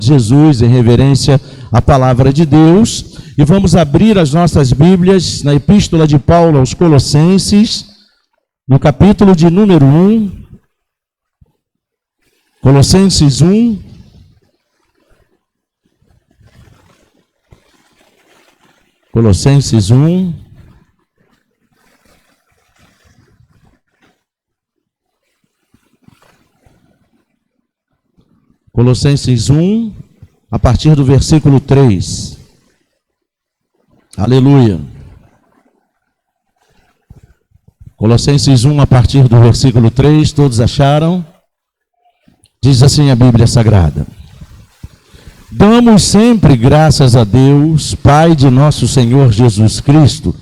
Jesus, em reverência à palavra de Deus, e vamos abrir as nossas Bíblias na Epístola de Paulo aos Colossenses, no capítulo de número 1, Colossenses 1, Colossenses 1, Colossenses 1, a partir do versículo 3. Aleluia. Colossenses 1, a partir do versículo 3, todos acharam? Diz assim a Bíblia Sagrada: Damos sempre graças a Deus, Pai de nosso Senhor Jesus Cristo,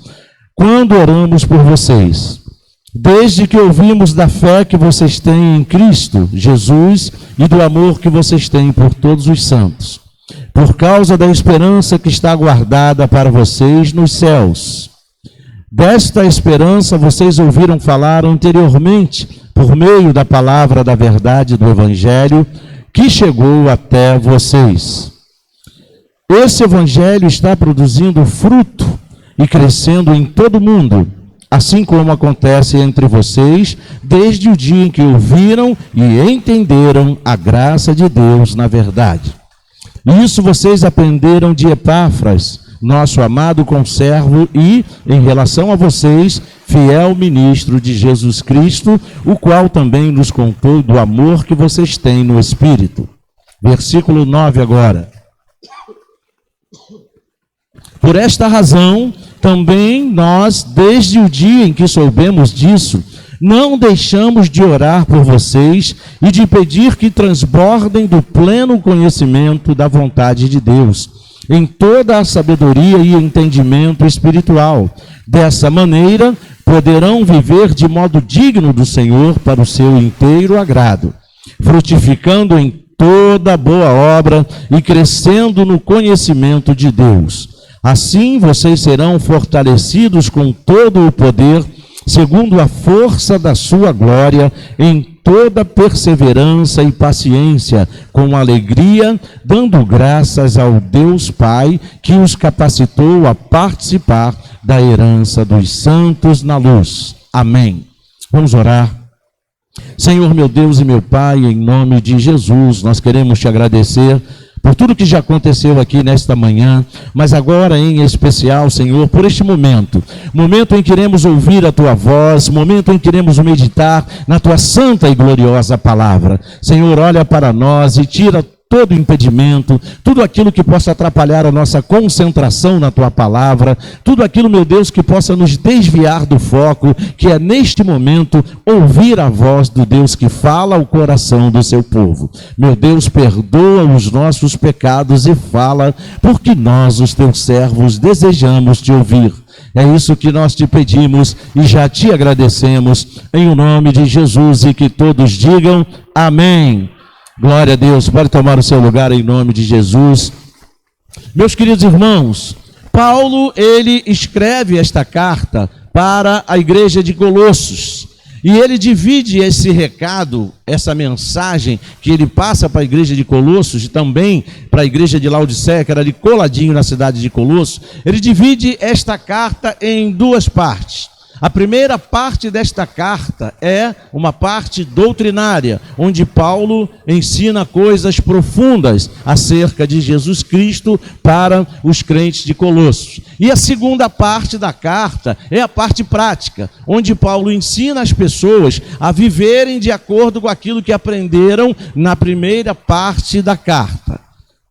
quando oramos por vocês, desde que ouvimos da fé que vocês têm em Cristo Jesus e do amor que vocês têm por todos os santos, por causa da esperança que está guardada para vocês nos céus. Desta esperança vocês ouviram falar anteriormente, por meio da palavra da verdade do Evangelho, que chegou até vocês. Esse Evangelho está produzindo fruto e crescendo em todo o mundo, assim como acontece entre vocês, desde o dia em que ouviram e entenderam a graça de Deus na verdade. Isso vocês aprenderam de Epáfras, nosso amado conservo e, em relação a vocês, fiel ministro de Jesus Cristo, o qual também nos contou do amor que vocês têm no Espírito. Versículo 9 agora. Por esta razão, também nós, desde o dia em que soubemos disso, não deixamos de orar por vocês e de pedir que transbordem do pleno conhecimento da vontade de Deus, em toda a sabedoria e entendimento espiritual. Dessa maneira, poderão viver de modo digno do Senhor para o seu inteiro agrado, frutificando em toda boa obra e crescendo no conhecimento de Deus. Assim, vocês serão fortalecidos com todo o poder, segundo a força da sua glória, em toda perseverança e paciência, com alegria, dando graças ao Deus Pai, que os capacitou a participar da herança dos santos na luz. Amém. Vamos orar. Senhor, meu Deus e meu Pai, em nome de Jesus, nós queremos te agradecer por tudo que já aconteceu aqui nesta manhã, mas agora em especial, Senhor, por este momento em que iremos ouvir a Tua voz, momento em que iremos meditar na Tua santa e gloriosa palavra. Senhor, olha para nós e tira todo impedimento, tudo aquilo que possa atrapalhar a nossa concentração na Tua palavra, tudo aquilo, meu Deus, que possa nos desviar do foco, que é neste momento ouvir a voz do Deus que fala ao coração do seu povo. Meu Deus, perdoa os nossos pecados e fala, porque nós, os Teus servos, desejamos te ouvir. É isso que nós te pedimos e já te agradecemos, em o nome de Jesus, e que todos digam amém. Glória a Deus. Pode tomar o seu lugar em nome de Jesus. Meus queridos irmãos, Paulo, ele escreve esta carta para a igreja de Colossos. E ele divide esse recado, essa mensagem que ele passa para a igreja de Colossos e também para a igreja de Laodiceia, que era ali coladinho na cidade de Colossos. Ele divide esta carta em duas partes. A primeira parte desta carta é uma parte doutrinária, onde Paulo ensina coisas profundas acerca de Jesus Cristo para os crentes de Colossos. E a segunda parte da carta é a parte prática, onde Paulo ensina as pessoas a viverem de acordo com aquilo que aprenderam na primeira parte da carta.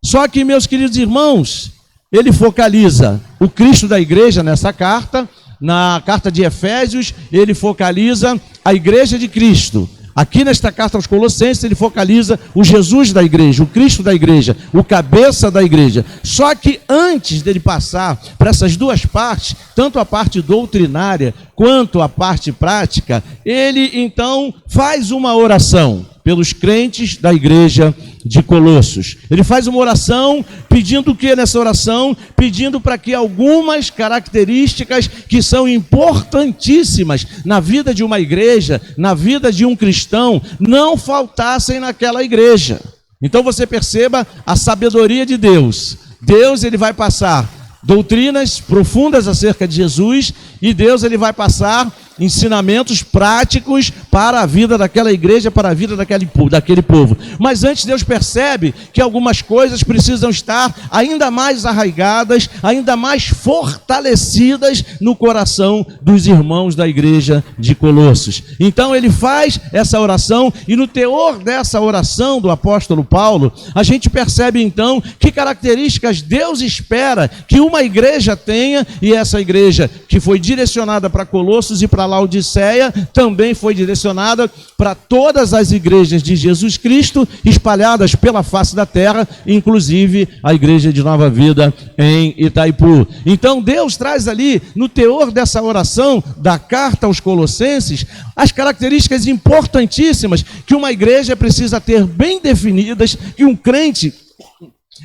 Só que, meus queridos irmãos, ele focaliza o Cristo da igreja nessa carta. Na carta de Efésios, ele focaliza a igreja de Cristo. Aqui nesta carta aos Colossenses, ele focaliza o Jesus da igreja, o Cristo da igreja, o cabeça da igreja. Só que antes dele passar para essas duas partes, tanto a parte doutrinária quanto a parte prática, ele então faz uma oração pelos crentes da igreja de Colossos. Ele faz uma oração pedindo o que nessa oração? Pedindo para que algumas características que são importantíssimas na vida de uma igreja, na vida de um cristão, não faltassem naquela igreja. Então você perceba a sabedoria de Deus. Deus, ele vai passar doutrinas profundas acerca de Jesus, e Deus, ele vai passar ensinamentos práticos para a vida daquela igreja, para a vida daquele povo. Mas antes, Deus percebe que algumas coisas precisam estar ainda mais arraigadas, ainda mais fortalecidas no coração dos irmãos da igreja de Colossos. Então ele faz essa oração, e no teor dessa oração do apóstolo Paulo, a gente percebe então que características Deus espera que uma igreja tenha, e essa igreja que foi direcionada para Colossos e para Laodiceia também foi direcionada para todas as igrejas de Jesus Cristo espalhadas pela face da terra, inclusive a igreja de Nova Vida em Itaipu. Então Deus traz ali no teor dessa oração da carta aos Colossenses as características importantíssimas que uma igreja precisa ter bem definidas, que um crente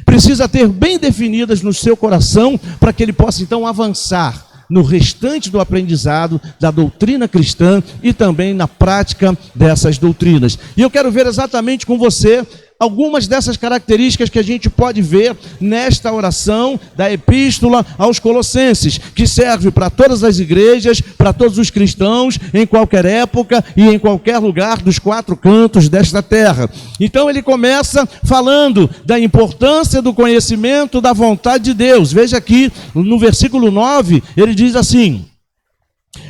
precisa ter bem definidas no seu coração, para que ele possa então avançar no restante do aprendizado da doutrina cristã e também na prática dessas doutrinas. E eu quero ver exatamente com você algumas dessas características que a gente pode ver nesta oração da epístola aos Colossenses, que serve para todas as igrejas, para todos os cristãos, em qualquer época e em qualquer lugar dos quatro cantos desta terra. Então ele começa falando da importância do conhecimento da vontade de Deus. Veja aqui no versículo 9, ele diz assim: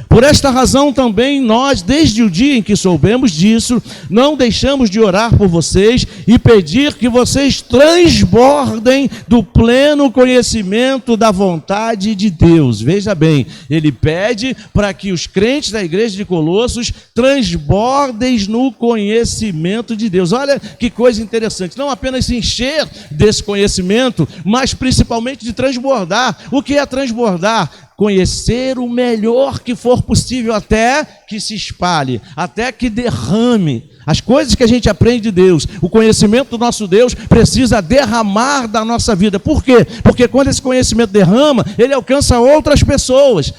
por esta razão também nós, desde o dia em que soubemos disso, não deixamos de orar por vocês e pedir que vocês transbordem do pleno conhecimento da vontade de Deus. Veja bem, ele pede para que os crentes da igreja de Colossos transbordem no conhecimento de Deus. Olha que coisa interessante, não apenas se encher desse conhecimento, mas principalmente de transbordar. O que é transbordar? Conhecer o melhor que for possível, até que se espalhe, até que derrame. As coisas que a gente aprende de Deus, o conhecimento do nosso Deus precisa derramar da nossa vida. Por quê? Porque quando esse conhecimento derrama, ele alcança outras pessoas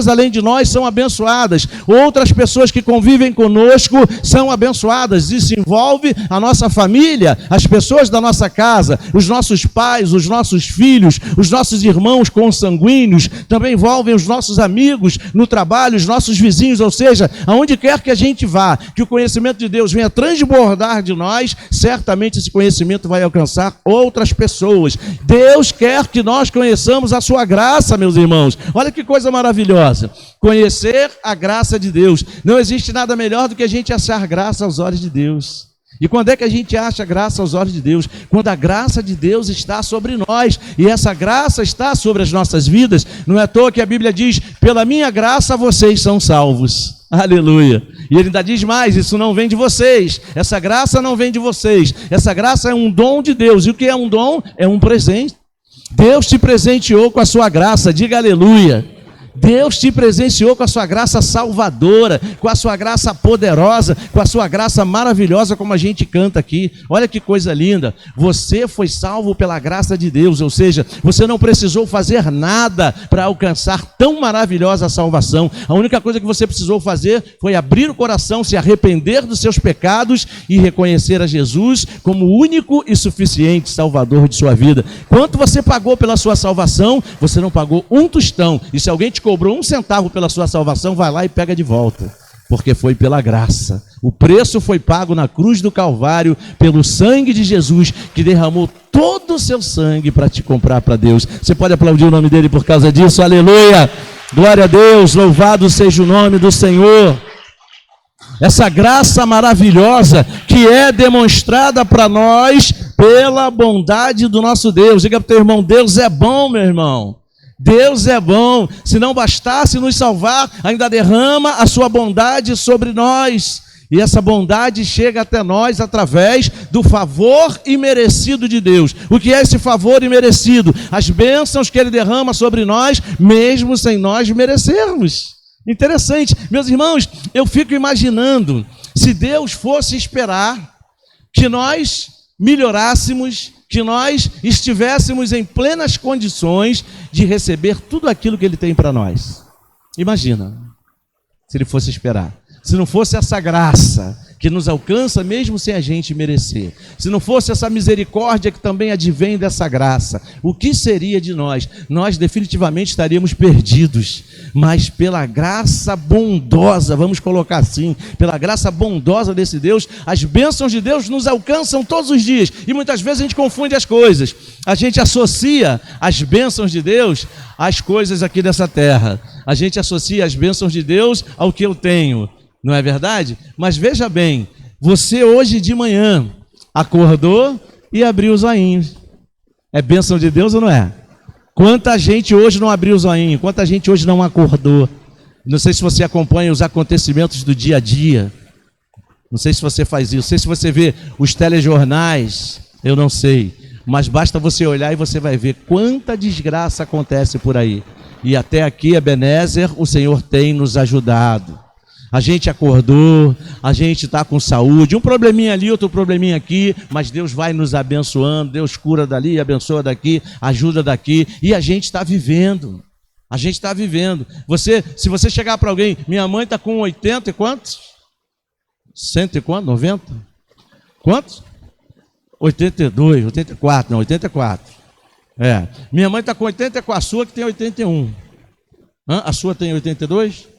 além de nós são abençoadas, outras pessoas que convivem conosco são abençoadas. Isso envolve a nossa família, as pessoas da nossa casa, os nossos pais, os nossos filhos, os nossos irmãos consanguíneos, também envolvem os nossos amigos no trabalho, os nossos vizinhos, ou seja, aonde quer que a gente vá, que o conhecimento de Deus venha transbordar de nós, certamente esse conhecimento vai alcançar outras pessoas. Deus quer que nós conheçamos a sua graça, meus irmãos. Olha que coisa maravilhosa, conhecer a graça de Deus. Não existe nada melhor do que a gente achar graça aos olhos de Deus. E quando é que a gente acha graça aos olhos de Deus? Quando a graça de Deus está sobre nós, e essa graça está sobre as nossas vidas. Não é à toa que a Bíblia diz: pela minha graça vocês são salvos. Aleluia. E ele ainda diz mais: isso não vem de vocês, essa graça não vem de vocês, essa graça é um dom de Deus. E o que é um dom? É um presente. Deus te presenteou com a sua graça, diga aleluia. Deus te presenteou com a sua graça salvadora, com a sua graça poderosa, com a sua graça maravilhosa, como a gente canta aqui. Olha que coisa linda, você foi salvo pela graça de Deus, ou seja, você não precisou fazer nada para alcançar tão maravilhosa a salvação. A única coisa que você precisou fazer foi abrir o coração, se arrepender dos seus pecados e reconhecer a Jesus como o único e suficiente Salvador de sua vida. Quanto você pagou pela sua salvação? Você não pagou um tostão, e se alguém te cobrou 1 centavo pela sua salvação, vai lá e pega de volta, porque foi pela graça. O preço foi pago na cruz do Calvário pelo sangue de Jesus, que derramou todo o seu sangue para te comprar para Deus. Você pode aplaudir o nome dele por causa disso? Aleluia, glória a Deus, louvado seja o nome do Senhor. Essa graça maravilhosa que é demonstrada para nós pela bondade do nosso Deus. Diga para o teu irmão: Deus é bom, meu irmão. Deus é bom. Se não bastasse nos salvar, ainda derrama a sua bondade sobre nós. E essa bondade chega até nós através do favor imerecido de Deus. O que é esse favor imerecido? As bênçãos que Ele derrama sobre nós, mesmo sem nós merecermos. Interessante. Meus irmãos, eu fico imaginando, se Deus fosse esperar que nós melhorássemos, que nós estivéssemos em plenas condições de receber tudo aquilo que Ele tem para nós. Imagina, se Ele fosse esperar. se não fosse essa graça que nos alcança mesmo sem a gente merecer, se não fosse essa misericórdia que também advém dessa graça, o que seria de nós? Nós definitivamente estaríamos perdidos, mas pela graça bondosa, vamos colocar assim, pela graça bondosa desse Deus, as bênçãos de Deus nos alcançam todos os dias, e muitas vezes a gente confunde as coisas, a gente associa as bênçãos de Deus às coisas aqui dessa terra, a gente associa as bênçãos de Deus ao que eu tenho, não é verdade? Mas veja bem, você hoje de manhã acordou e abriu os olhinhos. É bênção de Deus ou não é? Quanta gente hoje não abriu os olhinhos, quanta gente hoje não acordou. Não sei se você acompanha os acontecimentos do dia a dia. Não sei se você faz isso, não sei se você vê os telejornais, eu não sei. Mas basta você olhar e você vai ver quanta desgraça acontece por aí. E até aqui, Ebenezer, o Senhor tem nos ajudado. A gente acordou, a gente está com saúde, um probleminha ali, outro probleminha aqui, mas Deus vai nos abençoando, Deus cura dali, abençoa daqui, ajuda daqui, e a gente está vivendo, a gente está vivendo. Se você chegar para alguém, minha mãe está com 80 e quantos? 100 e quantos? 90? Quantos? 82, 84, não, 84. Minha mãe está com 84, a sua que tem 81. A sua tem 82?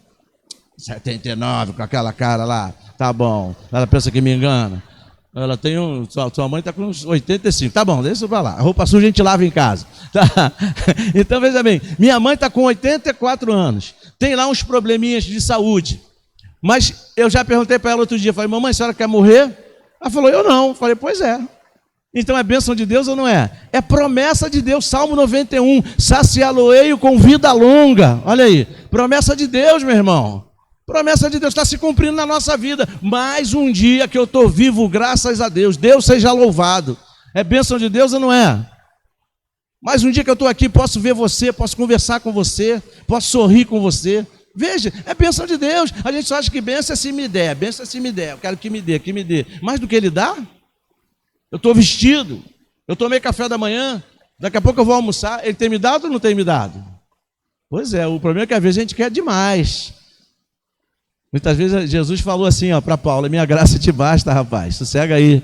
79, com aquela cara lá, tá bom. Ela pensa que me engana. Ela tem sua mãe está com uns 85, tá bom, deixa pra lá. A roupa suja a gente lava em casa. Tá? Então veja bem, minha mãe está com 84 anos, tem lá uns probleminhas de saúde. Mas eu já perguntei para ela outro dia, falei, mamãe, a senhora quer morrer? Ela falou, eu não. Falei, pois é. Então é bênção de Deus ou não é? É promessa de Deus, Salmo 91, saciá-lo-ei com vida longa. Olha aí, promessa de Deus, meu irmão. Promessa de Deus está se cumprindo na nossa vida. Mais um dia que eu estou vivo, graças a Deus. Deus seja louvado. É bênção de Deus ou não é? Mais um dia que eu estou aqui, posso ver você, posso conversar com você, posso sorrir com você. Veja, é bênção de Deus. A gente só acha que bênção é se me der, bênção é se me der. Eu quero que me dê, que me dê. Mais do que Ele dá? Eu estou vestido, eu tomei café da manhã, daqui a pouco eu vou almoçar. Ele tem me dado ou não tem me dado? Pois é, o problema é que às vezes a gente quer demais. Muitas vezes Jesus falou assim para Paulo, minha graça te basta, rapaz, sossega aí.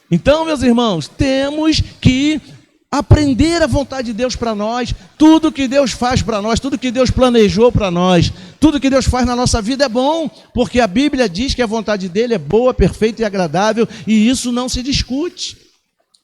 Então, meus irmãos, temos que aprender a vontade de Deus para nós, tudo que Deus faz para nós, tudo que Deus planejou para nós, tudo que Deus faz na nossa vida é bom, porque a Bíblia diz que a vontade dele é boa, perfeita e agradável, e isso não se discute.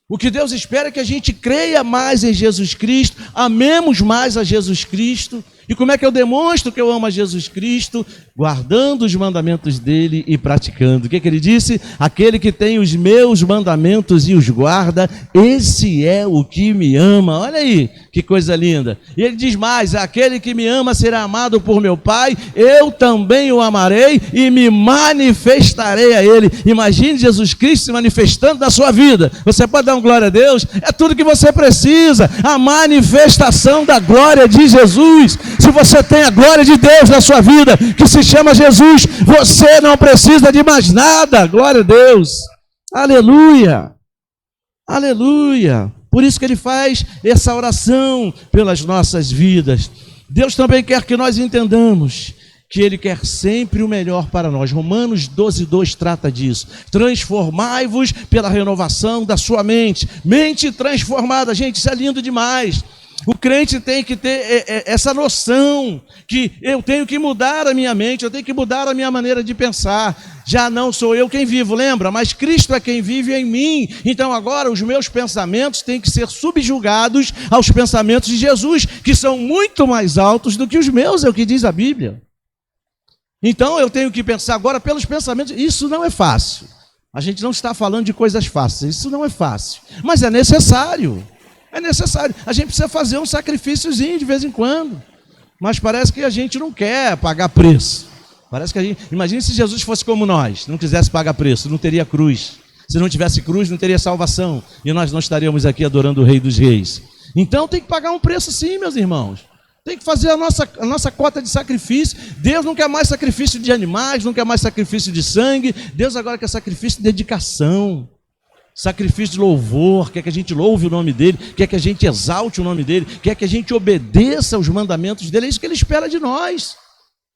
O que Deus espera é que a gente creia mais em Jesus Cristo, amemos mais a Jesus Cristo. E como é que eu demonstro que eu amo a Jesus Cristo? Guardando os mandamentos dele e praticando. O que ele disse? Aquele que tem os meus mandamentos e os guarda, esse é o que me ama. Olha aí, que coisa linda. E ele diz mais, aquele que me ama será amado por meu Pai, eu também o amarei e me manifestarei a ele. Imagine Jesus Cristo se manifestando na sua vida. Você pode dar um glória a Deus? É tudo que você precisa, a manifestação da glória de Jesus. Se você tem a glória de Deus na sua vida, que se chama Jesus, você não precisa de mais nada. Glória a Deus. Aleluia. Aleluia. Por isso que ele faz essa oração pelas nossas vidas. Deus também quer que nós entendamos que ele quer sempre o melhor para nós. Romanos 12:2 trata disso. Transformai-vos pela renovação da sua mente. Mente transformada, gente, isso é lindo demais. O crente tem que ter essa noção que eu tenho que mudar a minha mente, eu tenho que mudar a minha maneira de pensar. Já não sou eu quem vivo, lembra? Mas Cristo é quem vive em mim. Então agora os meus pensamentos têm que ser subjugados aos pensamentos de Jesus, que são muito mais altos do que os meus, é o que diz a Bíblia. Então eu tenho que pensar agora pelos pensamentos. Isso não é fácil. A gente não está falando de coisas fáceis, isso não é fácil, mas é necessário. É necessário, a gente precisa fazer um sacrifíciozinho de vez em quando, mas parece que a gente não quer pagar preço. Parece que a gente, imagine se Jesus fosse como nós, não quisesse pagar preço, não teria cruz. Se não tivesse cruz, não teria salvação, e nós não estaríamos aqui adorando o Rei dos Reis. Então tem que pagar um preço sim, meus irmãos. Tem que fazer a nossa cota de sacrifício. Deus não quer mais sacrifício de animais, não quer mais sacrifício de sangue. Deus agora quer sacrifício de dedicação. Sacrifício de louvor, quer que a gente louve o nome dele, quer que a gente exalte o nome dele, quer que a gente obedeça os mandamentos dele, é isso que ele espera de nós.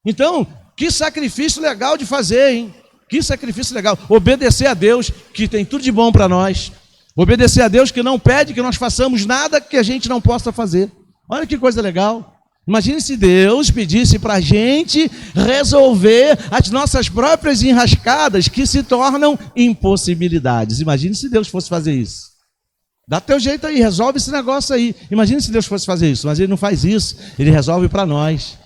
Então, Que sacrifício legal de fazer, hein? Que sacrifício legal. Obedecer a Deus, que tem tudo de bom para nós. Obedecer a Deus, que não pede que nós façamos nada que a gente não possa fazer. Olha que coisa legal. Imagine se Deus pedisse para a gente resolver as nossas próprias enrascadas que se tornam impossibilidades. Imagine se Deus fosse fazer isso. Dá teu jeito aí, resolve esse negócio aí. Imagine se Deus fosse fazer isso, mas Ele não faz isso. Ele resolve para nós.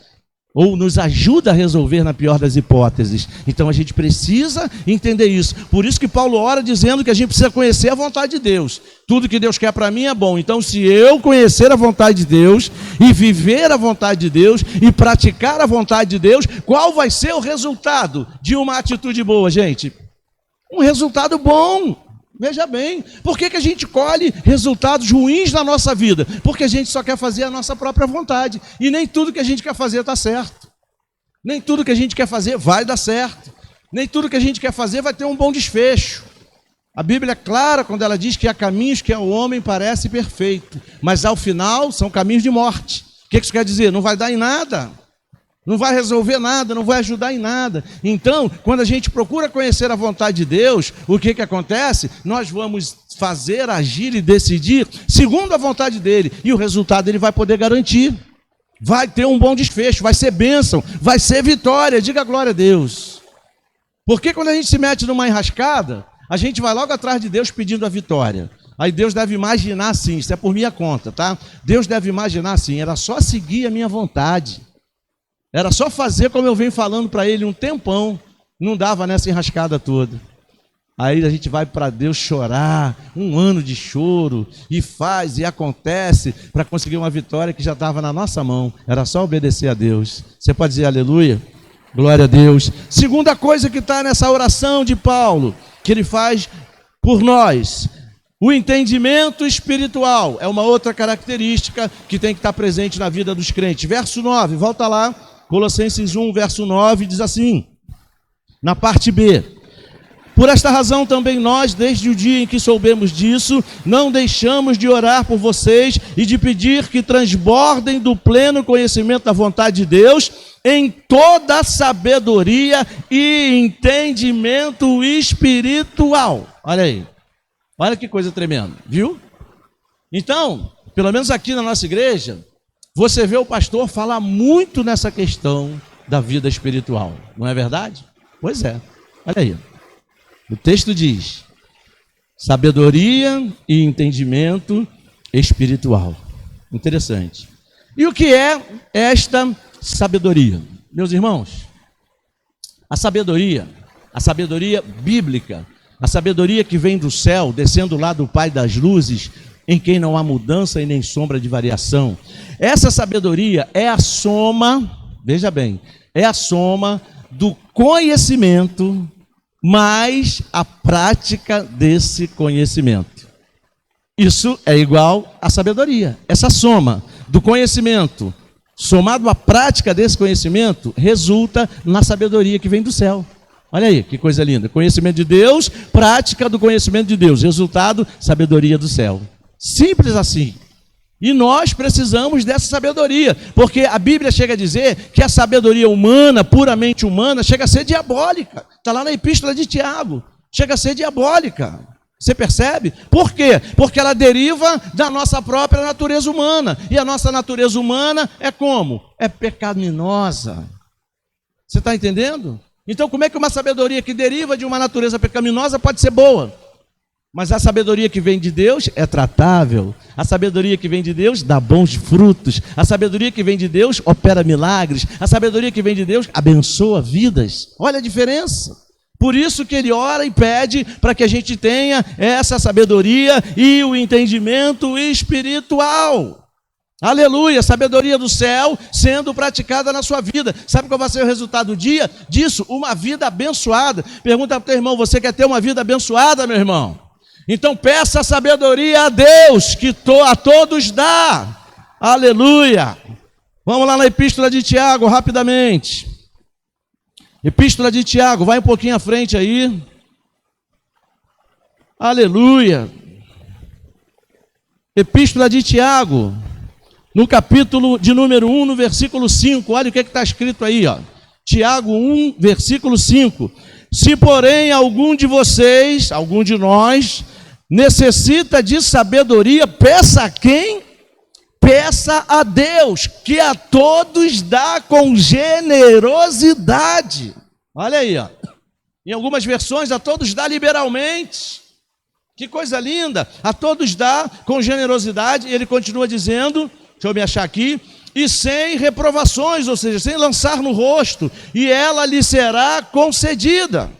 Ou nos ajuda a resolver na pior das hipóteses. Então a gente precisa entender isso. Por isso que Paulo ora dizendo que a gente precisa conhecer a vontade de Deus. Tudo que Deus quer para mim é bom. Então se eu conhecer a vontade de Deus e viver a vontade de Deus e praticar a vontade de Deus, qual vai ser o resultado de uma atitude boa, gente? Um resultado bom. Veja bem, por que a gente colhe resultados ruins na nossa vida? Porque a gente só quer fazer a nossa própria vontade. E nem tudo que a gente quer fazer está certo. Nem tudo que a gente quer fazer vai dar certo. Nem tudo que a gente quer fazer vai ter um bom desfecho. A Bíblia é clara quando ela diz que há caminhos que ao homem parece perfeito, mas ao final são caminhos de morte. O que isso quer dizer? Não vai dar em nada. Não vai resolver nada, não vai ajudar em nada. Então, quando a gente procura conhecer a vontade de Deus, o que acontece? Nós vamos fazer, agir e decidir segundo a vontade dele. E o resultado ele vai poder garantir. Vai ter um bom desfecho, vai ser bênção, vai ser vitória. Diga glória a Deus. Porque quando a gente se mete numa enrascada, a gente vai logo atrás de Deus pedindo a vitória. Aí Deus deve imaginar assim, isso é por minha conta, tá? Deus deve imaginar assim, era só seguir a minha vontade. Era só fazer como eu venho falando para ele um tempão, não dava nessa enrascada toda. Aí a gente vai para Deus chorar, um ano de choro, e faz, e acontece, para conseguir uma vitória que já estava na nossa mão. Era só obedecer a Deus. Você pode dizer aleluia? Glória a Deus. Segunda coisa que está nessa oração de Paulo, que ele faz por nós, o entendimento espiritual. É uma outra característica que tem que estar presente na vida dos crentes. Verso 9, volta lá. Colossenses 1, verso 9, diz assim, na parte B: por esta razão também nós, desde o dia em que soubemos disso, não deixamos de orar por vocês e de pedir que transbordem do pleno conhecimento da vontade de Deus em toda sabedoria e entendimento espiritual. Olha aí, olha que coisa tremenda, viu? Então, pelo menos aqui na nossa igreja, você vê o pastor falar muito nessa questão da vida espiritual, não é verdade? Pois é, olha aí. O texto diz, sabedoria e entendimento espiritual. Interessante. E o que é esta sabedoria? Meus irmãos, a sabedoria bíblica, a sabedoria que vem do céu, descendo lá do Pai das luzes, em quem não há mudança e nem sombra de variação. Essa sabedoria é a soma, veja bem, é a soma do conhecimento mais a prática desse conhecimento. Isso é igual à sabedoria. Essa soma do conhecimento, somado à prática desse conhecimento, resulta na sabedoria que vem do céu. Olha aí, que coisa linda. Conhecimento de Deus, prática do conhecimento de Deus. Resultado, sabedoria do céu. Simples assim. E nós precisamos dessa sabedoria, porque a Bíblia chega a dizer que a sabedoria humana, puramente humana, chega a ser diabólica. Está lá na Epístola de Tiago. Chega a ser diabólica. Você percebe? Por quê? Porque ela deriva da nossa própria natureza humana. E a nossa natureza humana é como? É pecaminosa. Você está entendendo? Então, como é que uma sabedoria que deriva de uma natureza pecaminosa pode ser boa? Mas a sabedoria que vem de Deus é tratável. A sabedoria que vem de Deus dá bons frutos. A sabedoria que vem de Deus opera milagres. A sabedoria que vem de Deus abençoa vidas. Olha a diferença. Por isso que ele ora e pede para que a gente tenha essa sabedoria e o entendimento espiritual. Aleluia, sabedoria do céu sendo praticada na sua vida. Sabe qual vai ser o resultado disso? Uma vida abençoada. Pergunta para o teu irmão, você quer ter uma vida abençoada, meu irmão? Então peça a sabedoria a Deus, que a todos dá. Aleluia. Vamos lá na Epístola de Tiago, rapidamente. Epístola de Tiago, vai um pouquinho à frente aí. Aleluia. Epístola de Tiago, no capítulo de número 1, no versículo 5. Olha o que está escrito aí, ó. Tiago 1, versículo 5. Se, porém, algum de vocês, algum de nós, necessita de sabedoria, peça a quem? Peça a Deus, que a todos dá com generosidade. Olha aí, ó. Em algumas versões, a todos dá liberalmente. Que coisa linda! A todos dá com generosidade. E ele continua dizendo, deixa eu me achar aqui, e sem reprovações, ou seja, sem lançar no rosto, e ela lhe será concedida.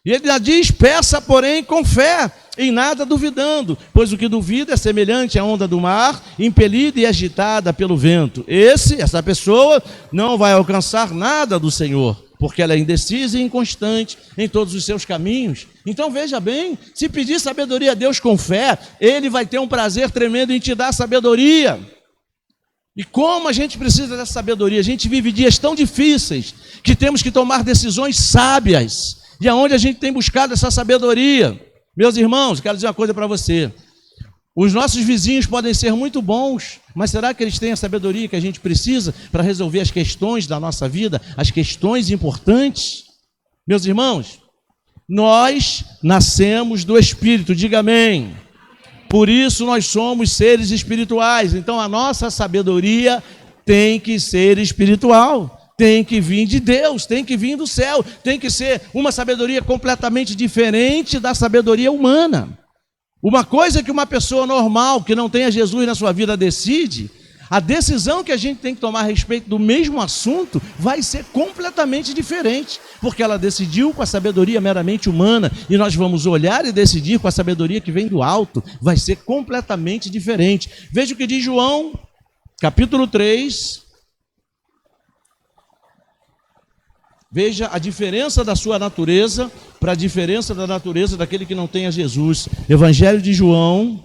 E ele já diz, peça, porém, com fé, em nada duvidando, pois o que duvida é semelhante à onda do mar, impelida e agitada pelo vento. Essa pessoa não vai alcançar nada do Senhor, porque ela é indecisa e inconstante em todos os seus caminhos. Então veja bem, se pedir sabedoria a Deus com fé, Ele vai ter um prazer tremendo em te dar sabedoria. E como a gente precisa dessa sabedoria? A gente vive dias tão difíceis que temos que tomar decisões sábias. E aonde a gente tem buscado essa sabedoria? Meus irmãos, quero dizer uma coisa para você. Os nossos vizinhos podem ser muito bons, mas será que eles têm a sabedoria que a gente precisa para resolver as questões da nossa vida, as questões importantes? Meus irmãos, nós nascemos do Espírito, diga amém. Por isso nós somos seres espirituais, então a nossa sabedoria tem que ser espiritual. Tem que vir de Deus, tem que vir do céu, tem que ser uma sabedoria completamente diferente da sabedoria humana. Uma coisa que uma pessoa normal, que não tenha Jesus na sua vida, decide, a decisão que a gente tem que tomar a respeito do mesmo assunto vai ser completamente diferente, porque ela decidiu com a sabedoria meramente humana, e nós vamos olhar e decidir com a sabedoria que vem do alto, vai ser completamente diferente. Veja o que diz João, capítulo 3, veja a diferença da sua natureza para a diferença da natureza daquele que não tem a Jesus. Evangelho de João,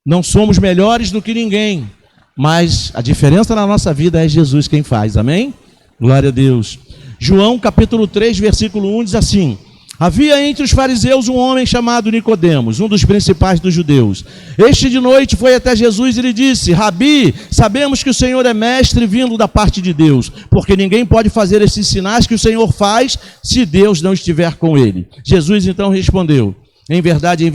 não somos melhores do que ninguém, mas a diferença na nossa vida é Jesus quem faz, amém? Glória a Deus. João capítulo 3, versículo 1 diz assim: havia entre os fariseus um homem chamado Nicodemos, um dos principais dos judeus. Este de noite foi até Jesus e lhe disse: Rabi, sabemos que o Senhor é mestre vindo da parte de Deus, porque ninguém pode fazer esses sinais que o Senhor faz se Deus não estiver com ele. Jesus então respondeu: em verdade,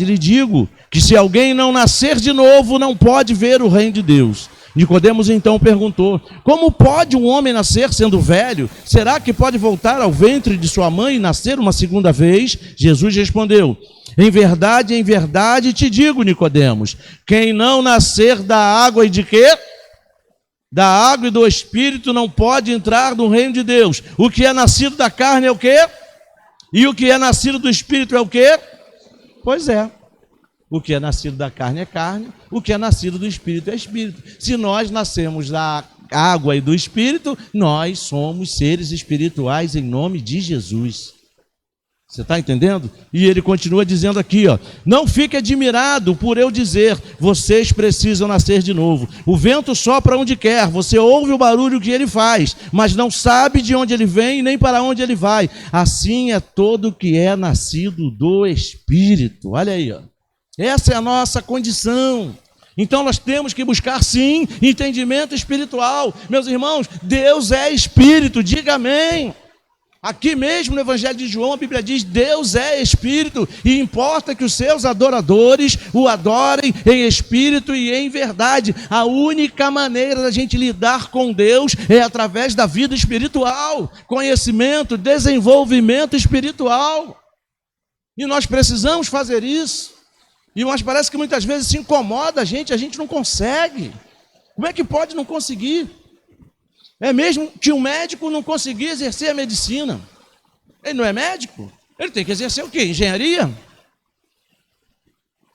lhe digo que se alguém não nascer de novo, não pode ver o reino de Deus. Nicodemos então perguntou: como pode um homem nascer sendo velho? Será que pode voltar ao ventre de sua mãe e nascer uma segunda vez? Jesus respondeu: em verdade te digo, Nicodemos, quem não nascer da água e de quê? Da água e do Espírito não pode entrar no reino de Deus. O que é nascido da carne é o quê? E o que é nascido do Espírito é o quê? Pois é. O que é nascido da carne é carne, o que é nascido do Espírito é Espírito. Se nós nascemos da água e do Espírito, nós somos seres espirituais em nome de Jesus. Você está entendendo? E ele continua dizendo aqui, ó: não fique admirado por eu dizer, vocês precisam nascer de novo. O vento sopra onde quer, você ouve o barulho que ele faz, mas não sabe de onde ele vem nem para onde ele vai. Assim é todo que é nascido do Espírito. Olha aí, ó. Essa é a nossa condição. Então nós temos que buscar sim entendimento espiritual. Meus irmãos, Deus é Espírito, diga amém. Aqui mesmo no Evangelho de João, a Bíblia diz: Deus é Espírito, e importa que os seus adoradores o adorem em espírito e em verdade. A única maneira da gente lidar com Deus é através da vida espiritual, conhecimento, desenvolvimento espiritual. E nós precisamos fazer isso. Mas parece que muitas vezes se incomoda a gente não consegue. Como é que pode não conseguir? É mesmo que um médico não conseguir exercer a medicina. Ele não é médico? Ele tem que exercer o quê? Engenharia?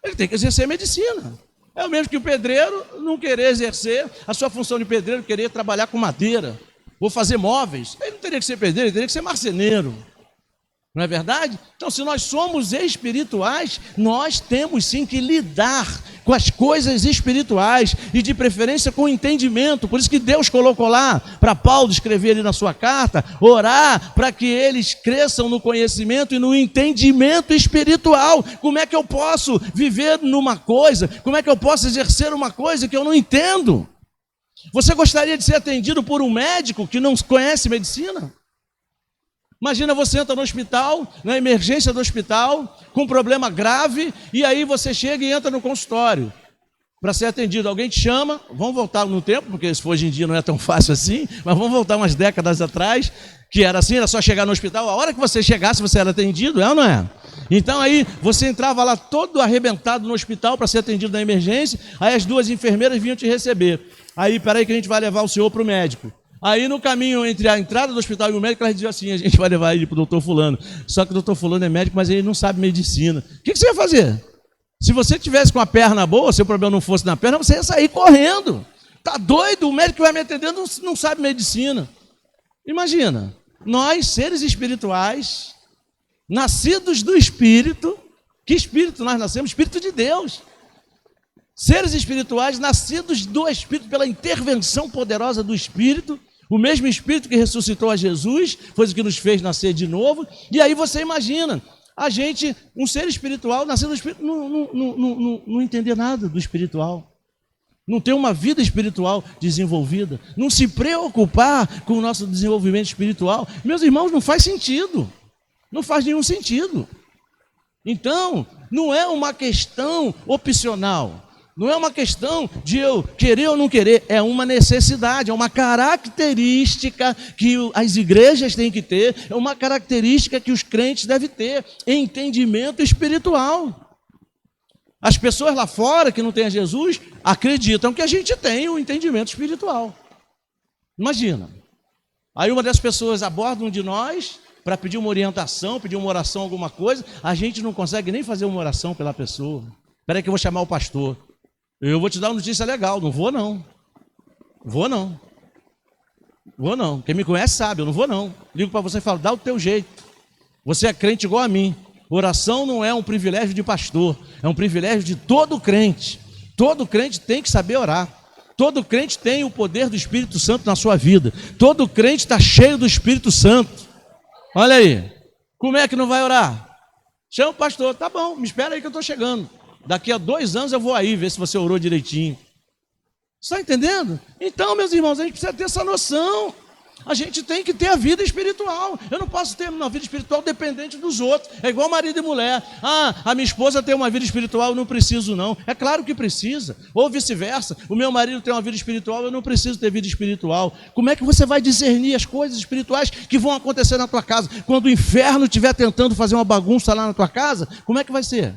Ele tem que exercer a medicina. É o mesmo que o pedreiro não querer exercer a sua função de pedreiro, querer trabalhar com madeira, ou fazer móveis. Ele não teria que ser pedreiro, ele teria que ser marceneiro. Não é verdade? Então, se nós somos espirituais, nós temos sim que lidar com as coisas espirituais e de preferência com entendimento. Por isso que Deus colocou lá para Paulo escrever ali na sua carta, orar para que eles cresçam no conhecimento e no entendimento espiritual. Como é que eu posso viver numa coisa? Como é que eu posso exercer uma coisa que eu não entendo? Você gostaria de ser atendido por um médico que não conhece medicina? Imagina, você entra no hospital, na emergência do hospital, com um problema grave, e aí você chega e entra no consultório para ser atendido. Alguém te chama, vamos voltar no tempo, porque isso hoje em dia não é tão fácil assim, mas vamos voltar umas décadas atrás, que era assim, era só chegar no hospital, a hora que você chegasse você era atendido, é ou não é? Então aí você entrava lá todo arrebentado no hospital para ser atendido na emergência, aí as duas enfermeiras vinham te receber. Aí, peraí que a gente vai levar o senhor para o médico. Aí no caminho entre a entrada do hospital e o médico, elas diziam assim, a gente vai levar ele para o doutor fulano. Só que o doutor fulano é médico, mas ele não sabe medicina. O que você ia fazer? Se você tivesse com a perna boa, se o problema não fosse na perna, você ia sair correndo. Tá doido? O médico que vai me atender não sabe medicina. Imagina, nós, seres espirituais, nascidos do Espírito, que Espírito nós nascemos? Espírito de Deus. Seres espirituais, nascidos do Espírito, pela intervenção poderosa do Espírito, o mesmo Espírito que ressuscitou a Jesus, foi o que nos fez nascer de novo. E aí você imagina, a gente, um ser espiritual, nascido do Espírito, não entender nada do espiritual, não ter uma vida espiritual desenvolvida, não se preocupar com o nosso desenvolvimento espiritual. Meus irmãos, não faz sentido, não faz nenhum sentido. Então, não é uma questão opcional, não é uma questão de eu querer ou não querer, é uma necessidade, é uma característica que as igrejas têm que ter, é uma característica que os crentes devem ter, entendimento espiritual. As pessoas lá fora que não têm a Jesus acreditam que a gente tem um entendimento espiritual. Imagina, aí uma das pessoas aborda um de nós para pedir uma orientação, pedir uma oração, alguma coisa, a gente não consegue nem fazer uma oração pela pessoa. Espera aí que eu vou chamar o pastor. Eu vou te dar uma notícia legal, não vou não. Vou não. Quem me conhece sabe, eu não vou não. Ligo para você e falo, dá o teu jeito. Você é crente igual a mim. Oração não é um privilégio de pastor, é um privilégio de todo crente. Todo crente tem que saber orar. Todo crente tem o poder do Espírito Santo na sua vida. Todo crente está cheio do Espírito Santo. Olha aí, como é que não vai orar? Chama o pastor, tá bom, me espera aí que eu estou chegando. Daqui a 2 anos eu vou aí ver se você orou direitinho. Está entendendo? Então, meus irmãos, a gente precisa ter essa noção. A gente tem que ter a vida espiritual. Eu não posso ter uma vida espiritual dependente dos outros. É igual marido e mulher. A minha esposa tem uma vida espiritual, eu não preciso não. É claro que precisa. Ou vice-versa. O meu marido tem uma vida espiritual, eu não preciso ter vida espiritual. Como é que você vai discernir as coisas espirituais que vão acontecer na tua casa? Quando o inferno estiver tentando fazer uma bagunça lá na tua casa, como é que vai ser?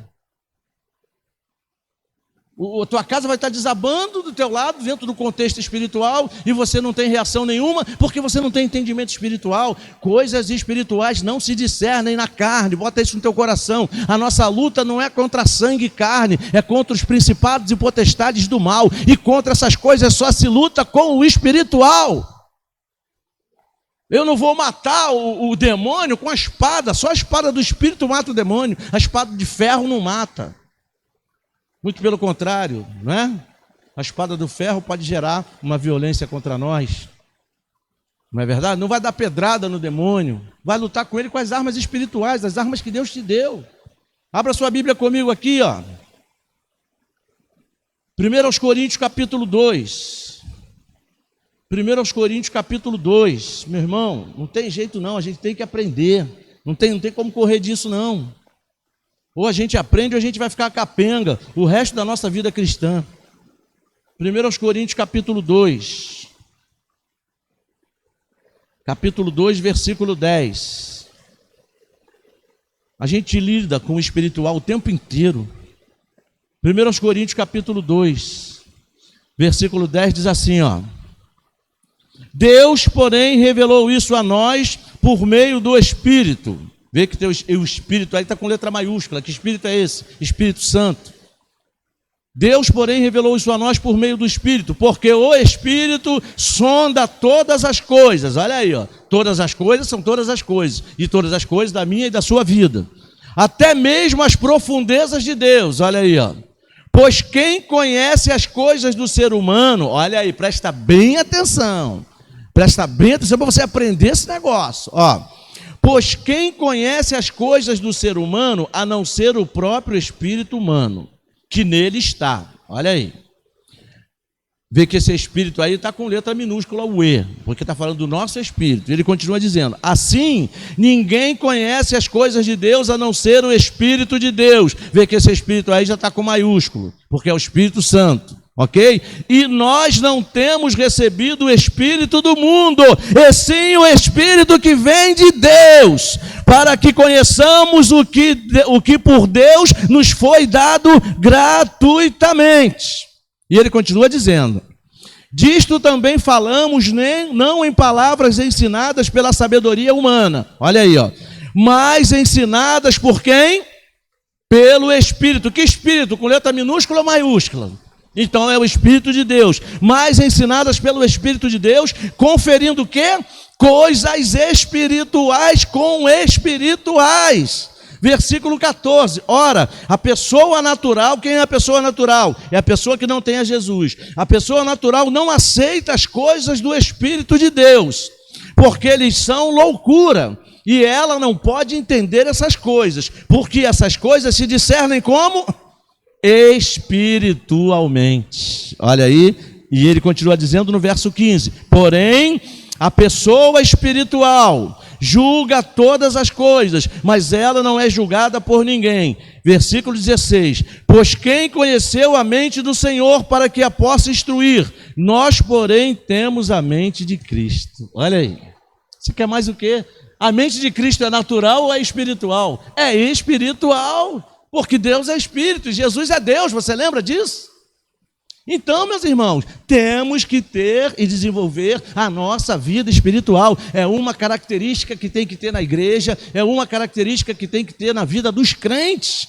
A tua casa vai estar desabando do teu lado, dentro do contexto espiritual, e você não tem reação nenhuma, porque você não tem entendimento espiritual. Coisas espirituais não se discernem na carne, bota isso no teu coração. A nossa luta não é contra sangue e carne, é contra os principados e potestades do mal, e contra essas coisas só se luta com o espiritual. Eu não vou matar o demônio com a espada, só a espada do Espírito mata o demônio, a espada de ferro não mata. Muito pelo contrário, não é? A espada do ferro pode gerar uma violência contra nós. Não é verdade? Não vai dar pedrada no demônio, vai lutar com ele com as armas espirituais, as armas que Deus te deu. Abra sua Bíblia comigo aqui, ó. 1 Coríntios capítulo 2. 1 Coríntios capítulo 2. Meu irmão, não tem jeito não, a gente tem que aprender. Não tem como correr disso não. Ou a gente aprende ou a gente vai ficar capenga o resto da nossa vida cristã. 1 Coríntios capítulo 2. Capítulo 2, versículo 10. A gente lida com o espiritual o tempo inteiro. 1 Coríntios capítulo 2, versículo 10 diz assim, ó. Deus, porém, revelou isso a nós por meio do Espírito. Vê que o Espírito aí está com letra maiúscula. Que Espírito é esse? Espírito Santo. Deus, porém, revelou isso a nós por meio do Espírito, porque o Espírito sonda todas as coisas. Olha aí, ó. Todas as coisas são todas as coisas. E todas as coisas da minha e da sua vida. Até mesmo as profundezas de Deus. Olha aí, ó. Pois quem conhece as coisas do ser humano, olha aí, presta bem atenção. Presta bem atenção para você aprender esse negócio, ó. Pois quem conhece as coisas do ser humano, a não ser o próprio espírito humano, que nele está. Olha aí. vê que esse espírito aí está com letra minúscula, o E, porque está falando do nosso espírito. Ele continua dizendo: assim, ninguém conhece as coisas de Deus a não ser o Espírito de Deus. Vê que esse espírito aí já está com maiúsculo, porque é o Espírito Santo, ok? E nós não temos recebido o Espírito do mundo, e sim o Espírito que vem de Deus, para que conheçamos o que por Deus nos foi dado gratuitamente. E ele continua dizendo: disto também falamos, não em palavras ensinadas pela sabedoria humana, olha aí, ó, mas ensinadas por quem? Pelo Espírito. Que Espírito? Com letra minúscula ou maiúscula? Então é o Espírito de Deus, mas ensinadas pelo Espírito de Deus, conferindo o quê? Coisas espirituais com espirituais. Versículo 14, ora, a pessoa natural, quem é a pessoa natural? É a pessoa que não tem a Jesus. A pessoa natural não aceita as coisas do Espírito de Deus, porque eles são loucura, e ela não pode entender essas coisas, porque essas coisas se discernem como? Espiritualmente. Olha aí, e ele continua dizendo no verso 15, porém, a pessoa espiritual julga todas as coisas, mas ela não é julgada por ninguém. Versículo 16, pois quem conheceu a mente do Senhor para que a possa instruir? Nós, porém, temos a mente de Cristo. Olha aí, você quer mais o quê? A mente de Cristo é natural ou é espiritual? É espiritual, porque Deus é Espírito, Jesus é Deus, você lembra disso? Então, meus irmãos, temos que ter e desenvolver a nossa vida espiritual. É uma característica que tem que ter na igreja, é uma característica que tem que ter na vida dos crentes.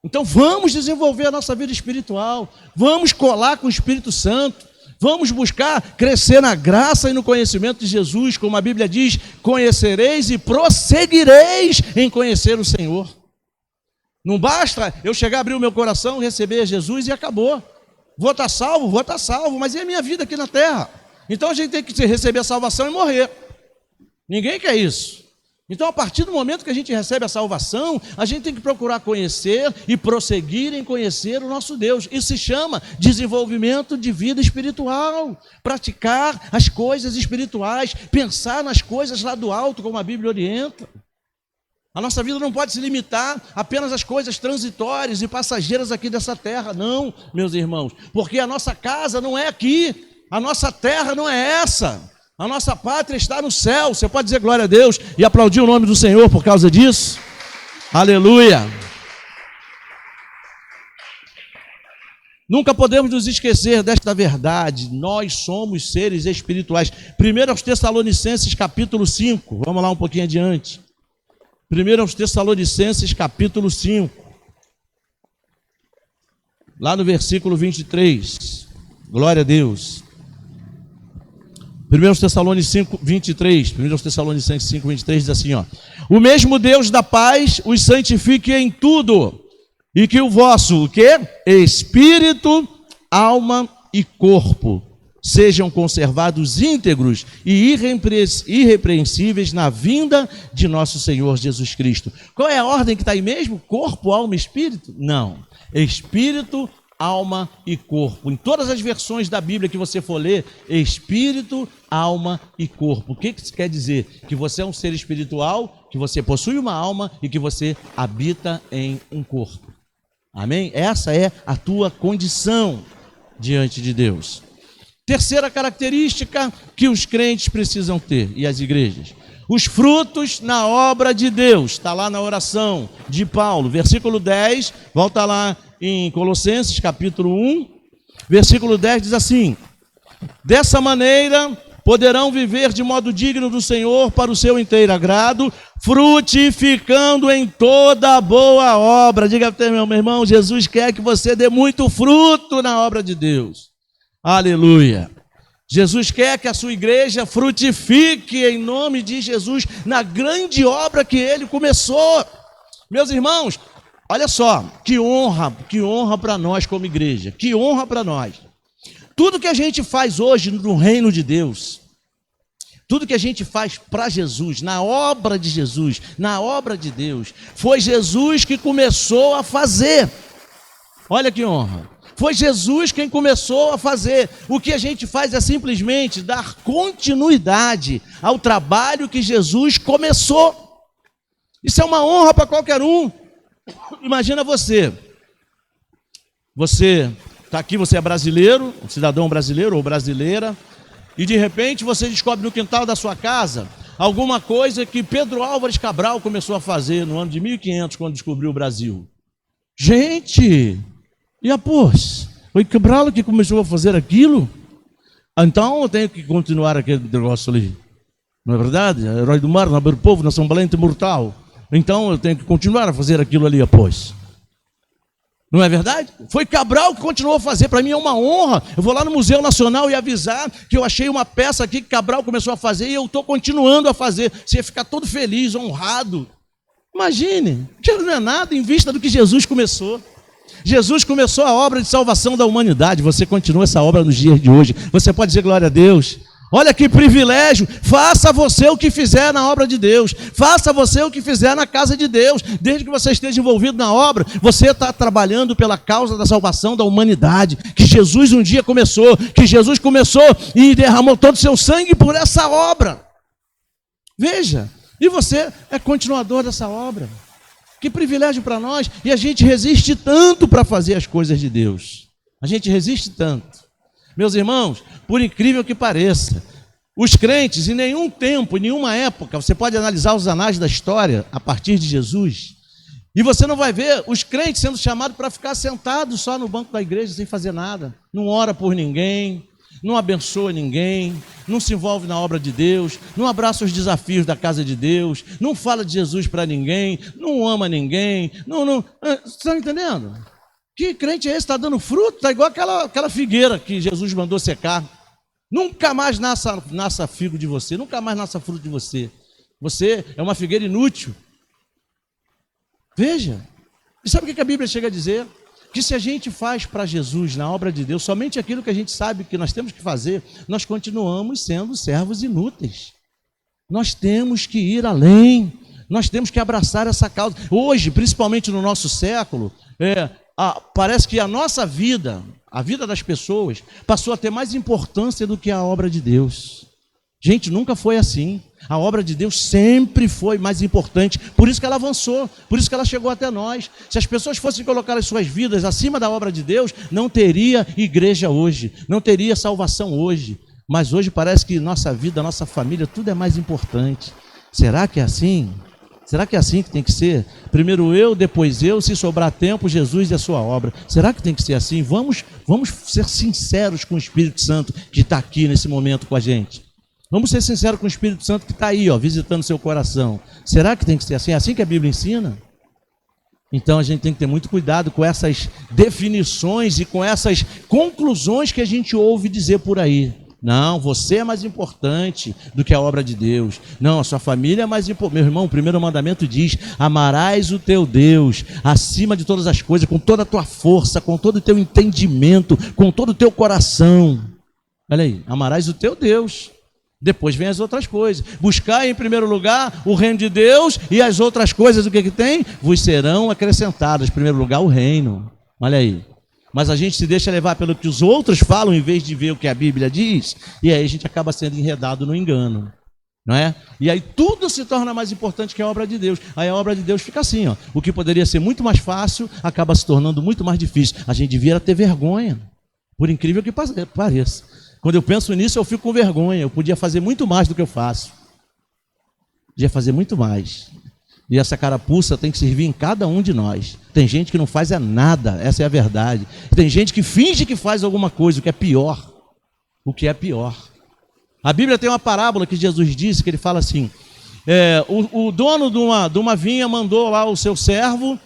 Então, vamos desenvolver a nossa vida espiritual, vamos colar com o Espírito Santo, vamos buscar crescer na graça e no conhecimento de Jesus, como a Bíblia diz, conhecereis e prosseguireis em conhecer o Senhor. Não basta eu chegar, abrir o meu coração, receber Jesus e acabou. Vou estar salvo, mas e a minha vida aqui na terra? Então a gente tem que receber a salvação e morrer. Ninguém quer isso. Então, a partir do momento que a gente recebe a salvação, a gente tem que procurar conhecer e prosseguir em conhecer o nosso Deus. Isso se chama desenvolvimento de vida espiritual. Praticar as coisas espirituais, pensar nas coisas lá do alto, como a Bíblia orienta. A nossa vida não pode se limitar apenas às coisas transitórias e passageiras aqui dessa terra, não, meus irmãos, porque a nossa casa não é aqui, a nossa terra não é essa, a nossa pátria está no céu. Você pode dizer glória a Deus e aplaudir o nome do Senhor por causa disso? Aleluia! Nunca podemos nos esquecer desta verdade, nós somos seres espirituais. 1 Tessalonicenses capítulo 5, vamos lá um pouquinho adiante. 1 Tessalonicenses capítulo 5, lá no versículo 23, glória a Deus. 1 Tessalonicenses 5, 23 diz assim, ó: o mesmo Deus da paz os santifique em tudo, e que o vosso, o quê? Espírito, alma e corpo sejam conservados íntegros e irrepreensíveis na vinda de nosso Senhor Jesus Cristo. Qual é a ordem que está aí mesmo? Corpo, alma e espírito? Não. Espírito, alma e corpo. Em todas as versões da Bíblia que você for ler, espírito, alma e corpo. O que isso quer dizer? Que você é um ser espiritual, que você possui uma alma e que você habita em um corpo. Amém? Essa é a tua condição diante de Deus. Terceira característica que os crentes precisam ter, e as igrejas: os frutos na obra de Deus. Está lá na oração de Paulo, versículo 10, volta lá em Colossenses capítulo 1, versículo 10 diz assim: dessa maneira poderão viver de modo digno do Senhor para o seu inteiro agrado, frutificando em toda boa obra. Diga para meu irmão, Jesus quer que você dê muito fruto na obra de Deus. Aleluia. Jesus quer que a sua igreja frutifique em nome de Jesus na grande obra que ele começou. Meus irmãos, olha só, que honra para nós como igreja, que honra para nós. Tudo que a gente faz hoje no reino de Deus, tudo que a gente faz para Jesus, na obra de Jesus, na obra de Deus, foi Jesus que começou a fazer. Olha que honra. Foi Jesus quem começou a fazer. O que a gente faz é simplesmente dar continuidade ao trabalho que Jesus começou. Isso é uma honra para qualquer um. Imagina você. Você está aqui, você é brasileiro, um cidadão brasileiro ou brasileira, e de repente você descobre no quintal da sua casa alguma coisa que Pedro Álvares Cabral começou a fazer no ano de 1500, quando descobriu o Brasil. Gente, e após? Foi Cabral que começou a fazer aquilo? Então eu tenho que continuar aquele negócio ali. Não é verdade? Herói do mar, nobre povo, nação valente e mortal. Então eu tenho que continuar a fazer aquilo ali após. Não é verdade? Foi Cabral que continuou a fazer. Para mim é uma honra. Eu vou lá no Museu Nacional e avisar que eu achei uma peça aqui que Cabral começou a fazer e eu estou continuando a fazer. Você ia ficar todo feliz, honrado. Imagine, aquilo não é nada em vista do que Jesus começou. Jesus começou a obra de salvação da humanidade. Você continua essa obra nos dias de hoje. Você pode dizer glória a Deus. Olha que privilégio, faça você o que fizer na obra de Deus, faça você o que fizer na casa de Deus, desde que você esteja envolvido na obra, você está trabalhando pela causa da salvação da humanidade, que Jesus um dia começou, e derramou todo o seu sangue por essa obra. Veja, e você é continuador dessa obra, que privilégio para nós, e a gente resiste tanto para fazer as coisas de Deus, a gente resiste tanto. Meus irmãos, por incrível que pareça, os crentes em nenhum tempo, em nenhuma época, você pode analisar os anais da história a partir de Jesus, e você não vai ver os crentes sendo chamados para ficar sentados só no banco da igreja sem fazer nada, não ora por ninguém, não abençoa ninguém, não se envolve na obra de Deus, não abraça os desafios da casa de Deus, não fala de Jesus para ninguém, não ama ninguém, você está entendendo? Que crente é esse? Está dando fruto? Está igual aquela figueira que Jesus mandou secar. Nunca mais nasça figo de você, nunca mais nasça fruto de você. Você é uma figueira inútil. Veja, e sabe o que a Bíblia chega a dizer? Que se a gente faz para Jesus, na obra de Deus, somente aquilo que a gente sabe que nós temos que fazer, nós continuamos sendo servos inúteis. Nós temos que ir além, nós temos que abraçar essa causa. Hoje, principalmente no nosso século, parece que a nossa vida, a vida das pessoas, passou a ter mais importância do que a obra de Deus. Gente, nunca foi assim. A obra de Deus sempre foi mais importante. Por isso que ela avançou, por isso que ela chegou até nós. Se as pessoas fossem colocar as suas vidas acima da obra de Deus, não teria igreja hoje, não teria salvação hoje. Mas hoje parece que nossa vida, nossa família, tudo é mais importante. Será que é assim? Será que é assim que tem que ser? Primeiro eu, depois eu, se sobrar tempo, Jesus e a sua obra. Será que tem que ser assim? Vamos ser sinceros com o Espírito Santo que está aqui nesse momento com a gente. Vamos ser sinceros com o Espírito Santo que está aí, visitando seu coração. Será que tem que ser assim? É assim que a Bíblia ensina? Então a gente tem que ter muito cuidado com essas definições e com essas conclusões que a gente ouve dizer por aí. Não, você é mais importante do que a obra de Deus. Não, a sua família é mais importante. Meu irmão, o primeiro mandamento diz: amarás o teu Deus acima de todas as coisas, com toda a tua força, com todo o teu entendimento, com todo o teu coração. Olha aí, amarás o teu Deus. Depois vem as outras coisas. Buscai em primeiro lugar o reino de Deus, e as outras coisas, o que tem? Vos serão acrescentadas. Em primeiro lugar, o reino. Olha aí. Mas a gente se deixa levar pelo que os outros falam em vez de ver o que a Bíblia diz, e aí a gente acaba sendo enredado no engano, não é? E aí tudo se torna mais importante que a obra de Deus. Aí a obra de Deus fica assim, o que poderia ser muito mais fácil acaba se tornando muito mais difícil. A gente devia ter vergonha, por incrível que pareça. Quando eu penso nisso, eu fico com vergonha. Eu podia fazer muito mais do que eu faço. Podia fazer muito mais. E essa carapuça tem que servir em cada um de nós. Tem gente que não faz nada, essa é a verdade. Tem gente que finge que faz alguma coisa, o que é pior. O que é pior. A Bíblia tem uma parábola que Jesus disse, que ele fala assim, o dono de uma vinha mandou lá o seu servo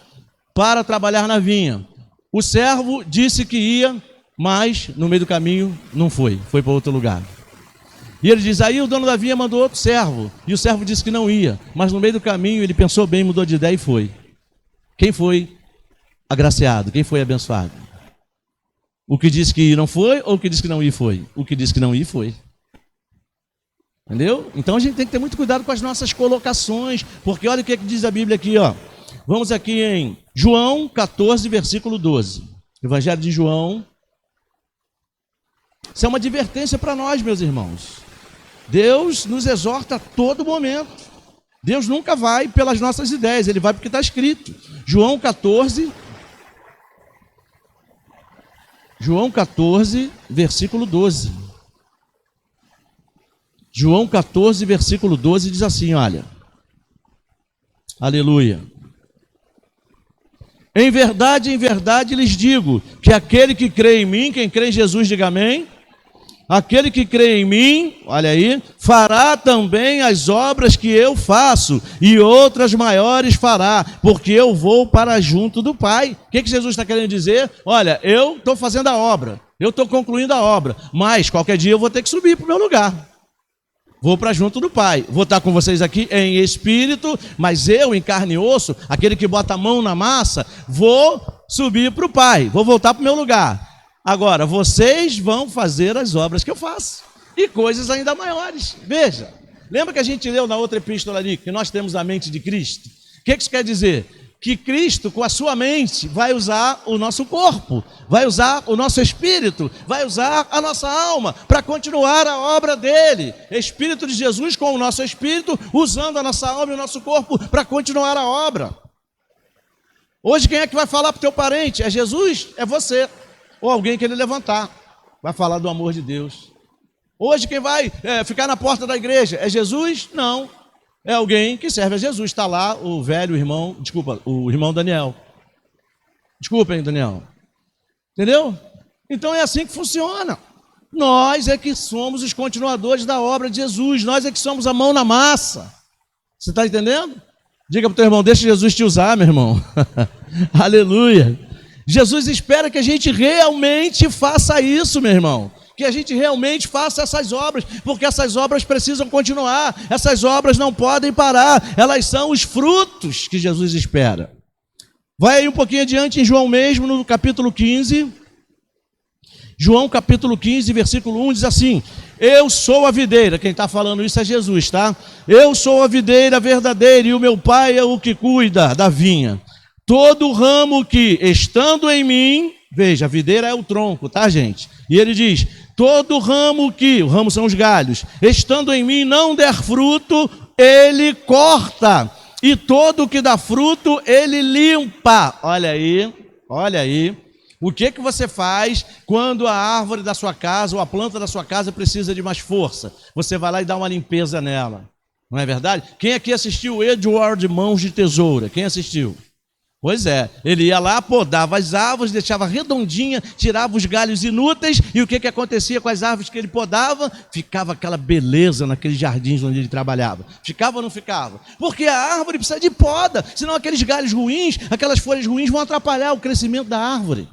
para trabalhar na vinha. O servo disse que ia, mas no meio do caminho não foi para outro lugar. E ele diz, aí o dono da vinha mandou outro servo, e o servo disse que não ia, mas no meio do caminho ele pensou bem, mudou de ideia e foi. Quem foi agraciado? Quem foi abençoado? O que disse que não foi ou o que disse que não ia foi? O que disse que não ia foi. Entendeu? Então a gente tem que ter muito cuidado com as nossas colocações, porque olha o que diz a Bíblia aqui, Vamos aqui em João 14, versículo 12. Evangelho de João. Isso é uma advertência para nós, meus irmãos. Deus nos exorta a todo momento. Deus nunca vai pelas nossas ideias, Ele vai porque está escrito. João 14, versículo 12. João 14, versículo 12 diz assim, olha. Aleluia. Em verdade lhes digo, que aquele que crê em mim, quem crê em Jesus, diga amém. Aquele que crê em mim, olha aí, fará também as obras que eu faço, e outras maiores fará, porque eu vou para junto do Pai. O que Jesus está querendo dizer? Olha, eu estou fazendo a obra, eu estou concluindo a obra, mas qualquer dia eu vou ter que subir para o meu lugar. Vou para junto do Pai, vou estar com vocês aqui em espírito, mas eu, em carne e osso, aquele que bota a mão na massa, vou subir para o Pai, vou voltar para o meu lugar. Agora, vocês vão fazer as obras que eu faço, e coisas ainda maiores. Veja, lembra que a gente leu na outra epístola ali, que nós temos a mente de Cristo? O que isso quer dizer? Que Cristo, com a sua mente, vai usar o nosso corpo, vai usar o nosso espírito, vai usar a nossa alma, para continuar a obra dele. Espírito de Jesus com o nosso espírito, usando a nossa alma e o nosso corpo, para continuar a obra. Hoje quem é que vai falar para o teu parente? É Jesus? É você. Ou alguém que ele levantar, vai falar do amor de Deus. Hoje quem vai ficar na porta da igreja? É Jesus? Não. É alguém que serve a Jesus. Está lá o velho irmão, o irmão Daniel. Desculpem, Daniel. Entendeu? Então é assim que funciona. Nós é que somos os continuadores da obra de Jesus. Nós é que somos a mão na massa. Você está entendendo? Diga para o teu irmão, deixa Jesus te usar, meu irmão. Aleluia. Jesus espera que a gente realmente faça isso, meu irmão. Que a gente realmente faça essas obras, porque essas obras precisam continuar, essas obras não podem parar, elas são os frutos que Jesus espera. Vai aí um pouquinho adiante em João mesmo, no capítulo 15. João capítulo 15, versículo 1 diz assim: eu sou a videira, quem está falando isso é Jesus, tá? Eu sou a videira verdadeira e o meu Pai é o que cuida da vinha. Todo ramo que, estando em mim, veja, a videira é o tronco, tá, gente? E ele diz, todo ramo que, o ramo são os galhos, estando em mim não der fruto, ele corta. E todo que dá fruto, ele limpa. Olha aí, olha aí. O que você faz quando a árvore da sua casa ou a planta da sua casa precisa de mais força? Você vai lá e dá uma limpeza nela. Não é verdade? Quem aqui assistiu Edward Mãos de Tesoura? Quem assistiu? Pois é, ele ia lá, podava as árvores, deixava redondinha, tirava os galhos inúteis, e o que acontecia com as árvores que ele podava? Ficava aquela beleza naqueles jardins onde ele trabalhava. Ficava ou não ficava? Porque a árvore precisa de poda, senão aqueles galhos ruins, aquelas folhas ruins vão atrapalhar o crescimento da árvore.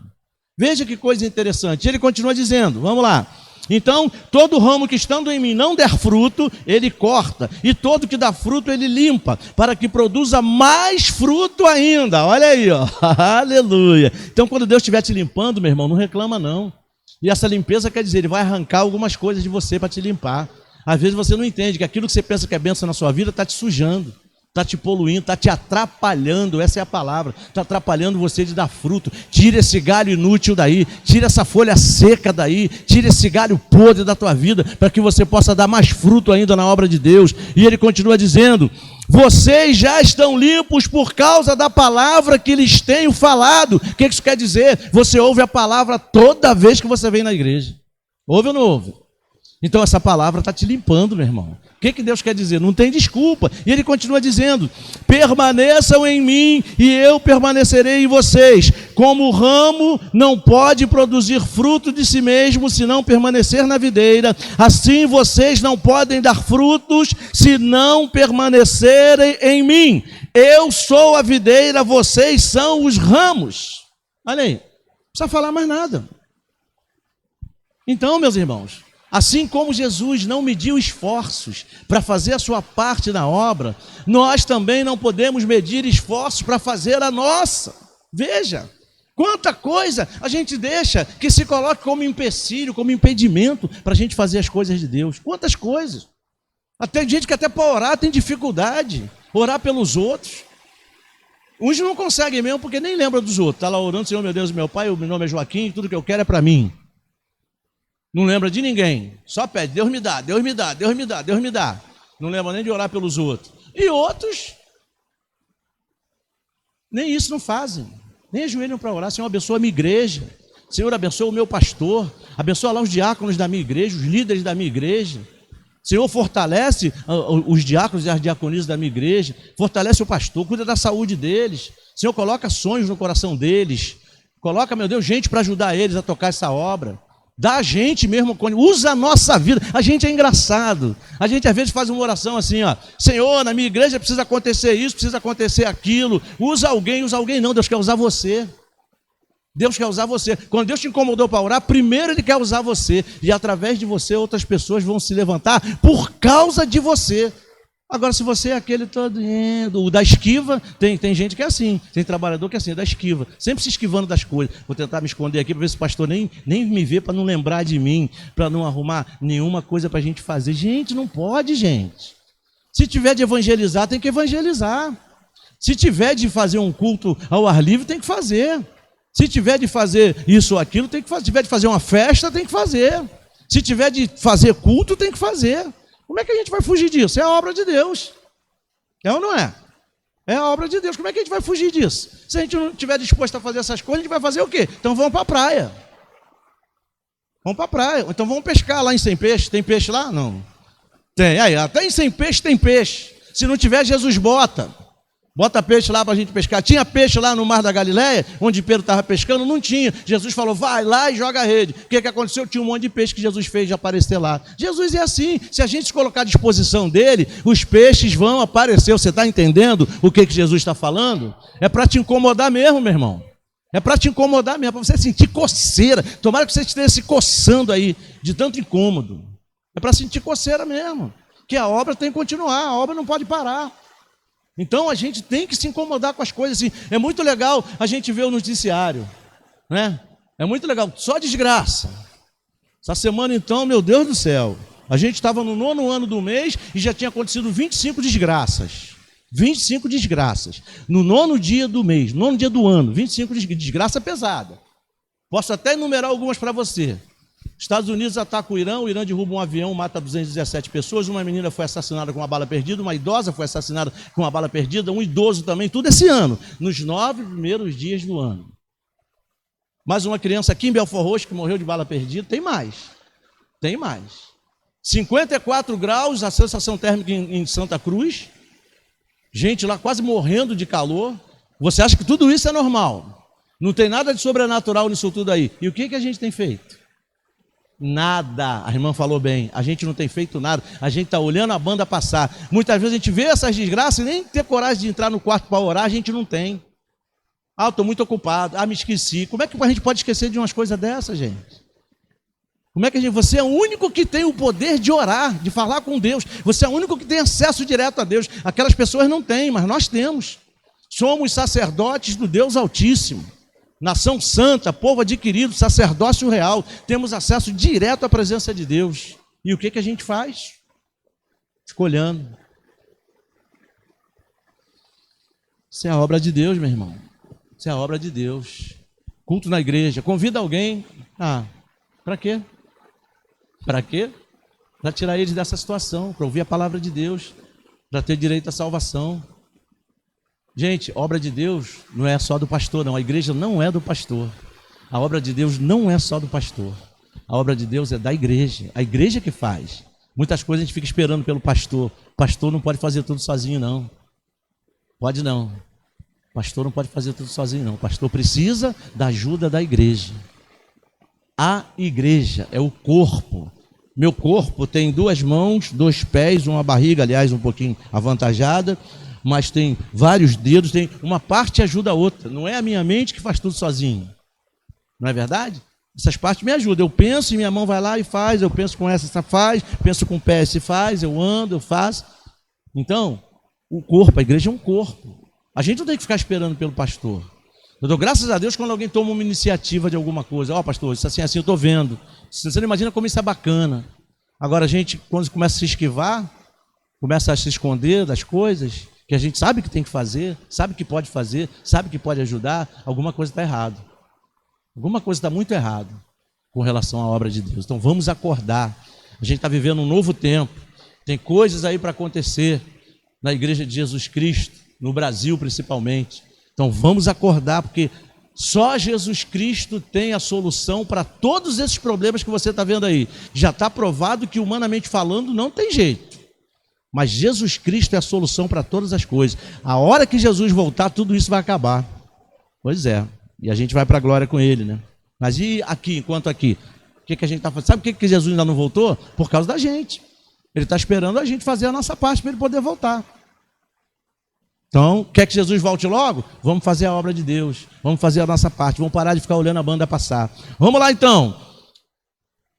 Veja que coisa interessante, ele continua dizendo, vamos lá. Então, todo ramo que estando em mim não der fruto, ele corta, e todo que dá fruto, ele limpa, para que produza mais fruto ainda. Olha aí, ó. Aleluia. Então, quando Deus estiver te limpando, meu irmão, não reclama não. E essa limpeza quer dizer, ele vai arrancar algumas coisas de você para te limpar. Às vezes você não entende que aquilo que você pensa que é bênção na sua vida está te sujando, está te poluindo, está te atrapalhando, essa é a palavra, está atrapalhando você de dar fruto. Tira esse galho inútil daí, tira essa folha seca daí, tira esse galho podre da tua vida, para que você possa dar mais fruto ainda na obra de Deus. E ele continua dizendo, vocês já estão limpos por causa da palavra que lhes tenho falado. O que isso quer dizer? Você ouve a palavra toda vez que você vem na igreja. Ouve ou não ouve? Então essa palavra está te limpando, meu irmão. O que Deus quer dizer? Não tem desculpa. E ele continua dizendo, permaneçam em mim e eu permanecerei em vocês. Como o ramo não pode produzir fruto de si mesmo se não permanecer na videira, assim vocês não podem dar frutos se não permanecerem em mim. Eu sou a videira, vocês são os ramos. Olha aí, não precisa falar mais nada. Então, meus irmãos, assim como Jesus não mediu esforços para fazer a sua parte na obra, nós também não podemos medir esforços para fazer a nossa. Veja, quanta coisa a gente deixa que se coloque como empecilho, como impedimento para a gente fazer as coisas de Deus. Quantas coisas. Até gente que até para orar tem dificuldade, orar pelos outros. Uns não conseguem mesmo porque nem lembram dos outros. Está lá orando, Senhor, meu Deus, meu Pai, o meu nome é Joaquim, tudo que eu quero é para mim. Não lembra de ninguém. Só pede, Deus me dá, Deus me dá, Deus me dá, Deus me dá. Não lembra nem de orar pelos outros. E outros, nem isso não fazem. Nem ajoelham para orar. Senhor, abençoa a minha igreja. Senhor, abençoa o meu pastor. Abençoa lá os diáconos da minha igreja, os líderes da minha igreja. Senhor, fortalece os diáconos e as diaconisas da minha igreja. Fortalece o pastor, cuida da saúde deles. Senhor, coloca sonhos no coração deles. Coloca, meu Deus, gente para ajudar eles a tocar essa obra. Dá a gente mesmo, usa a nossa vida. A gente é engraçado. A gente às vezes faz uma oração assim, ó. Senhor, na minha igreja precisa acontecer isso, precisa acontecer aquilo. Usa alguém não. Deus quer usar você. Deus quer usar você. Quando Deus te incomodou para orar, primeiro Ele quer usar você. E através de você, outras pessoas vão se levantar por causa de você. Agora, se você é aquele todo, o da esquiva, tem gente que é assim, tem trabalhador que é assim, é da esquiva, sempre se esquivando das coisas. Vou tentar me esconder aqui para ver se o pastor nem me vê, para não lembrar de mim, para não arrumar nenhuma coisa para a gente fazer. Gente, não pode, gente. Se tiver de evangelizar, tem que evangelizar. Se tiver de fazer um culto ao ar livre, tem que fazer. Se tiver de fazer isso ou aquilo, tem que fazer. Se tiver de fazer uma festa, tem que fazer. Se tiver de fazer culto, tem que fazer. Como é que a gente vai fugir disso? É a obra de Deus. É ou não é? É a obra de Deus. Como é que a gente vai fugir disso? Se a gente não estiver disposto a fazer essas coisas, a gente vai fazer o quê? Então vamos para a praia. Vamos para a praia. Então vamos pescar lá em Sem Peixe. Tem peixe lá? Não. Tem. Aí, até em Sem Peixe tem peixe. Se não tiver, Jesus bota. Bota peixe lá para a gente pescar. Tinha peixe lá no Mar da Galileia, onde Pedro estava pescando? Não tinha. Jesus falou, vai lá e joga a rede. O que aconteceu? Tinha um monte de peixe que Jesus fez de aparecer lá. Jesus é assim. Se a gente se colocar à disposição dele, os peixes vão aparecer. Você está entendendo o que Jesus está falando? É para te incomodar mesmo, meu irmão. É para te incomodar mesmo, para você sentir coceira. Tomara que você esteja se coçando aí, de tanto incômodo. É para sentir coceira mesmo. Que a obra tem que continuar, a obra não pode parar. Então a gente tem que se incomodar com as coisas assim. É muito legal a gente ver o noticiário, né? É muito legal, só desgraça. Essa semana então, meu Deus do céu, a gente estava no 9º ano do mês e já tinha acontecido 25 desgraças. 25 desgraças. No 9º dia do mês, 9º dia do ano, 25 desgraça pesada. Posso até enumerar algumas para você. Estados Unidos ataca o Irã derruba um avião, mata 217 pessoas, uma menina foi assassinada com uma bala perdida, uma idosa foi assassinada com uma bala perdida, um idoso também, tudo esse ano, nos 9 primeiros dias do ano. Mais uma criança aqui em Belfort Roxo que morreu de bala perdida, tem mais. 54 graus, a sensação térmica em Santa Cruz, gente lá quase morrendo de calor. Você acha que tudo isso é normal? Não tem nada de sobrenatural nisso tudo aí. E o que a gente tem feito? Nada, a irmã falou bem, a gente não tem feito nada, a gente está olhando a banda passar. Muitas vezes a gente vê essas desgraças e nem ter coragem de entrar no quarto para orar, a gente não tem. Ah, estou muito ocupado, me esqueci. Como é que a gente pode esquecer de umas coisas dessas, gente? Como é que você é o único que tem o poder de orar, de falar com Deus, você é o único que tem acesso direto a Deus. Aquelas pessoas não têm, mas nós temos. Somos sacerdotes do Deus Altíssimo. Nação santa, povo adquirido, sacerdócio real, temos acesso direto à presença de Deus. E o que a gente faz? Fica olhando. Isso é a obra de Deus, meu irmão. Isso é a obra de Deus. Culto na igreja, convida alguém. Para quê? Para quê? Para tirar eles dessa situação, para ouvir a palavra de Deus, para ter direito à salvação. Gente, obra de Deus não é só do pastor, não. A igreja não é do pastor. A obra de Deus não é só do pastor. A obra de Deus é da igreja. A igreja que faz. Muitas coisas a gente fica esperando pelo pastor. O pastor não pode fazer tudo sozinho, não. Pode não. O pastor não pode fazer tudo sozinho, não. O pastor precisa da ajuda da igreja. A igreja é o corpo. Meu corpo tem 2 mãos, 2 pés, uma barriga, aliás, um pouquinho avantajada, mas tem vários dedos, tem uma parte ajuda a outra. Não é a minha mente que faz tudo sozinho. Não é verdade? Essas partes me ajudam. Eu penso e minha mão vai lá e faz, eu penso com essa faz, penso com o pé se faz, eu ando, eu faço. Então, o corpo, a igreja é um corpo. A gente não tem que ficar esperando pelo pastor. Eu dou graças a Deus quando alguém toma uma iniciativa de alguma coisa. Pastor, isso assim, eu estou vendo. Você não imagina como isso é bacana. Agora a gente, quando começa a se esquivar, começa a se esconder das coisas, que a gente sabe que tem que fazer, sabe que pode fazer, sabe que pode ajudar, alguma coisa está errada. Alguma coisa está muito errada com relação à obra de Deus. Então vamos acordar. A gente está vivendo um novo tempo. Tem coisas aí para acontecer na Igreja de Jesus Cristo, no Brasil principalmente. Então vamos acordar, porque só Jesus Cristo tem a solução para todos esses problemas que você está vendo aí. Já está provado que, humanamente falando, não tem jeito. Mas Jesus Cristo é a solução para todas as coisas. A hora que Jesus voltar, tudo isso vai acabar. Pois é. E a gente vai para a glória com Ele, né? Mas e aqui, enquanto aqui? O que a gente está fazendo? Sabe por que Jesus ainda não voltou? Por causa da gente. Ele está esperando a gente fazer a nossa parte para Ele poder voltar. Então, quer que Jesus volte logo? Vamos fazer a obra de Deus. Vamos fazer a nossa parte. Vamos parar de ficar olhando a banda passar. Vamos lá, então.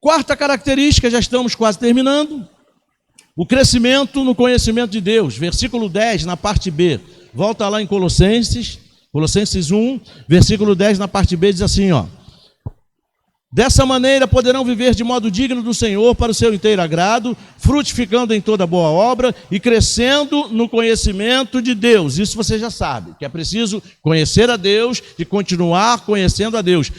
Quarta característica, já estamos quase terminando. O crescimento no conhecimento de Deus. Versículo 10, na parte B. Volta lá em Colossenses 1, versículo 10, na parte B, diz assim, ó. Dessa maneira poderão viver de modo digno do Senhor para o seu inteiro agrado, frutificando em toda boa obra e crescendo no conhecimento de Deus. Isso você já sabe, que é preciso conhecer a Deus e continuar conhecendo a Deus.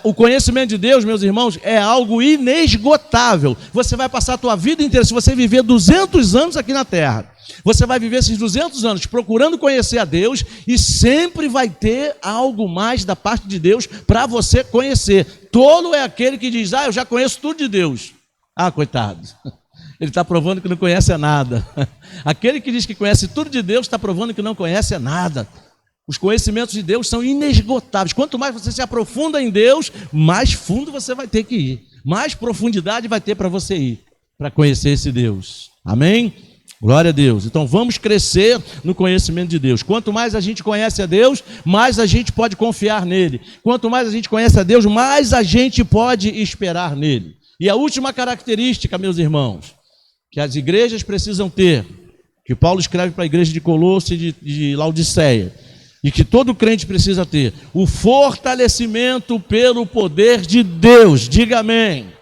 O conhecimento de Deus, meus irmãos, é algo inesgotável. Você vai passar a tua vida inteira, se você viver 200 anos aqui na terra, você vai viver esses 200 anos procurando conhecer a Deus e sempre vai ter algo mais da parte de Deus para você conhecer. Tolo é aquele que diz, eu já conheço tudo de Deus. Coitado, ele está provando que não conhece nada. Aquele que diz que conhece tudo de Deus está provando que não conhece nada. Os conhecimentos de Deus são inesgotáveis. Quanto mais você se aprofunda em Deus, mais fundo você vai ter que ir. Mais profundidade vai ter para você ir, para conhecer esse Deus. Amém? Glória a Deus. Então vamos crescer no conhecimento de Deus. Quanto mais a gente conhece a Deus, mais a gente pode confiar nele. Quanto mais a gente conhece a Deus, mais a gente pode esperar nele. E a última característica, meus irmãos, que as igrejas precisam ter, que Paulo escreve para a igreja de Colosso e de Laodiceia, e que todo crente precisa ter, o fortalecimento pelo poder de Deus. Diga amém.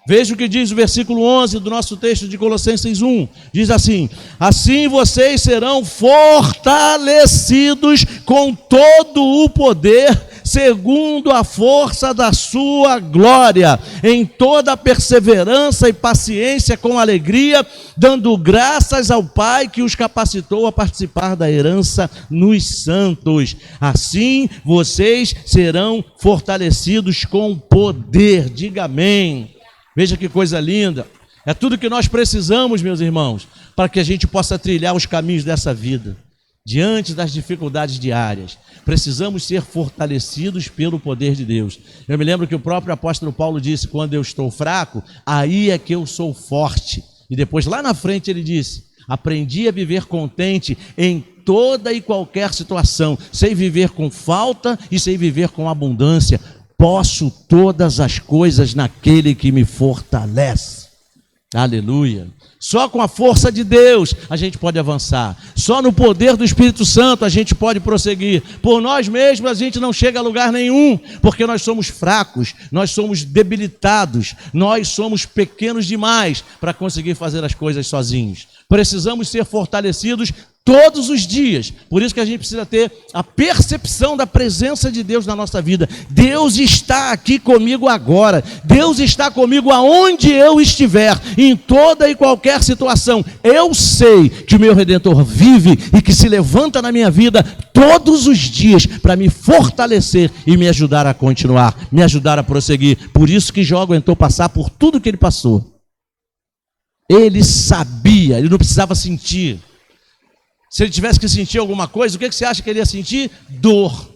Veja o que diz o versículo 11 do nosso texto de Colossenses 1. Diz assim: assim vocês serão fortalecidos com todo o poder, segundo a força da sua glória, em toda a perseverança e paciência com alegria, dando graças ao Pai que os capacitou a participar da herança nos santos. Assim vocês serão fortalecidos com poder. Diga amém. Veja que coisa linda. É tudo que nós precisamos, meus irmãos, para que a gente possa trilhar os caminhos dessa vida. Diante das dificuldades diárias, precisamos ser fortalecidos pelo poder de Deus. Eu me lembro que o próprio apóstolo Paulo disse, quando eu estou fraco, aí é que eu sou forte. E depois lá na frente ele disse, aprendi a viver contente em toda e qualquer situação, sei viver com falta e sei viver com abundância. Posso todas as coisas naquele que me fortalece. Aleluia. Só com a força de Deus a gente pode avançar. Só no poder do Espírito Santo a gente pode prosseguir. Por nós mesmos a gente não chega a lugar nenhum, porque nós somos fracos, nós somos debilitados, nós somos pequenos demais para conseguir fazer as coisas sozinhos. Precisamos ser fortalecidos todos os dias. Por isso que a gente precisa ter a percepção da presença de Deus na nossa vida. Deus está aqui comigo agora. Deus está comigo aonde eu estiver, em toda e qualquer situação. Eu sei que o meu Redentor vive e que se levanta na minha vida todos os dias para me fortalecer e me ajudar a continuar, me ajudar a prosseguir. Por isso que Jó aguentou passar por tudo que ele passou. Ele sabia, ele não precisava sentir. Se ele tivesse que sentir alguma coisa, o que você acha que ele ia sentir? Dor,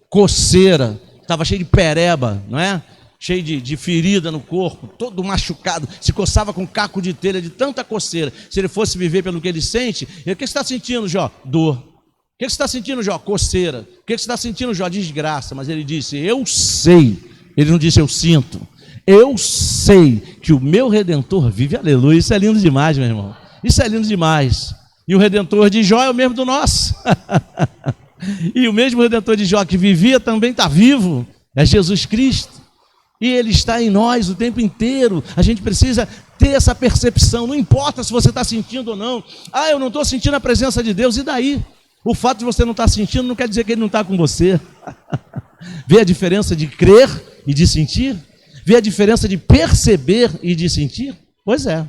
coceira, estava cheio de pereba, não é? Cheio de ferida no corpo, todo machucado, se coçava com caco de telha de tanta coceira. Se ele fosse viver pelo que ele sente, o que você está sentindo, Jó? Dor. O que você está sentindo, Jó? Coceira. O que você está sentindo, Jó? Desgraça. Mas ele disse, eu sei. Ele não disse, eu sinto. Eu sei que o meu Redentor vive. Aleluia. Isso é lindo demais, meu irmão. Isso é lindo demais. E o Redentor de Jó é o mesmo do nosso. E o mesmo Redentor de Jó que vivia também está vivo. É Jesus Cristo. E Ele está em nós o tempo inteiro. A gente precisa ter essa percepção. Não importa se você está sentindo ou não. Ah, eu não estou sentindo a presença de Deus. E daí? O fato de você não estar sentindo não quer dizer que Ele não está com você. Vê a diferença de crer e de sentir? Vê a diferença de perceber e de sentir? Pois é.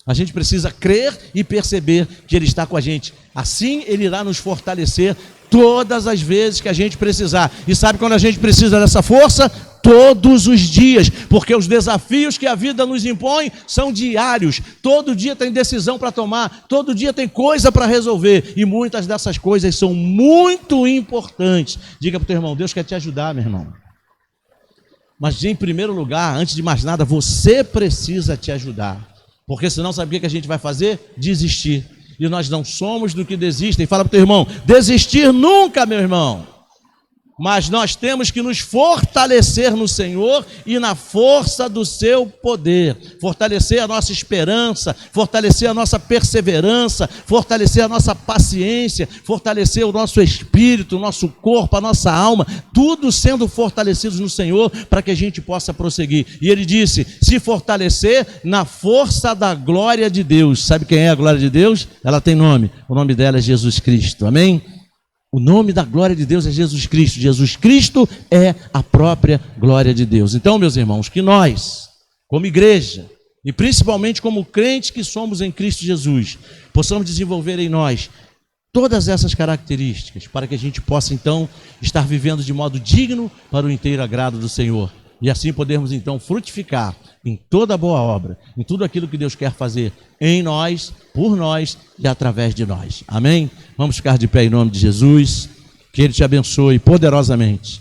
A gente precisa crer e perceber que Ele está com a gente. Assim Ele irá nos fortalecer todas as vezes que a gente precisar. E sabe quando a gente precisa dessa força? Todos os dias, porque os desafios que a vida nos impõe são diários. Todo dia tem decisão para tomar, todo dia tem coisa para resolver, e muitas dessas coisas são muito importantes. Diga para o teu irmão, Deus quer te ajudar, meu irmão. Mas em primeiro lugar, antes de mais nada, você precisa te ajudar, porque senão sabe o que a gente vai fazer? Desistir. E nós não somos do que desistem. Fala para o teu irmão, desistir nunca, meu irmão. Mas nós temos que nos fortalecer no Senhor e na força do seu poder. Fortalecer a nossa esperança, fortalecer a nossa perseverança, fortalecer a nossa paciência, fortalecer o nosso espírito, o nosso corpo, a nossa alma, tudo sendo fortalecidos no Senhor para que a gente possa prosseguir. E ele disse, se fortalecer na força da glória de Deus. Sabe quem é a glória de Deus? Ela tem nome, o nome dela é Jesus Cristo, amém? O nome da glória de Deus é Jesus Cristo. Jesus Cristo é a própria glória de Deus. Então, meus irmãos, que nós, como igreja, e principalmente como crentes que somos em Cristo Jesus, possamos desenvolver em nós todas essas características, para que a gente possa, então, estar vivendo de modo digno para o inteiro agrado do Senhor. E assim podermos, então, frutificar em toda boa obra, em tudo aquilo que Deus quer fazer em nós, por nós e através de nós. Amém? Vamos ficar de pé em nome de Jesus. Que Ele te abençoe poderosamente.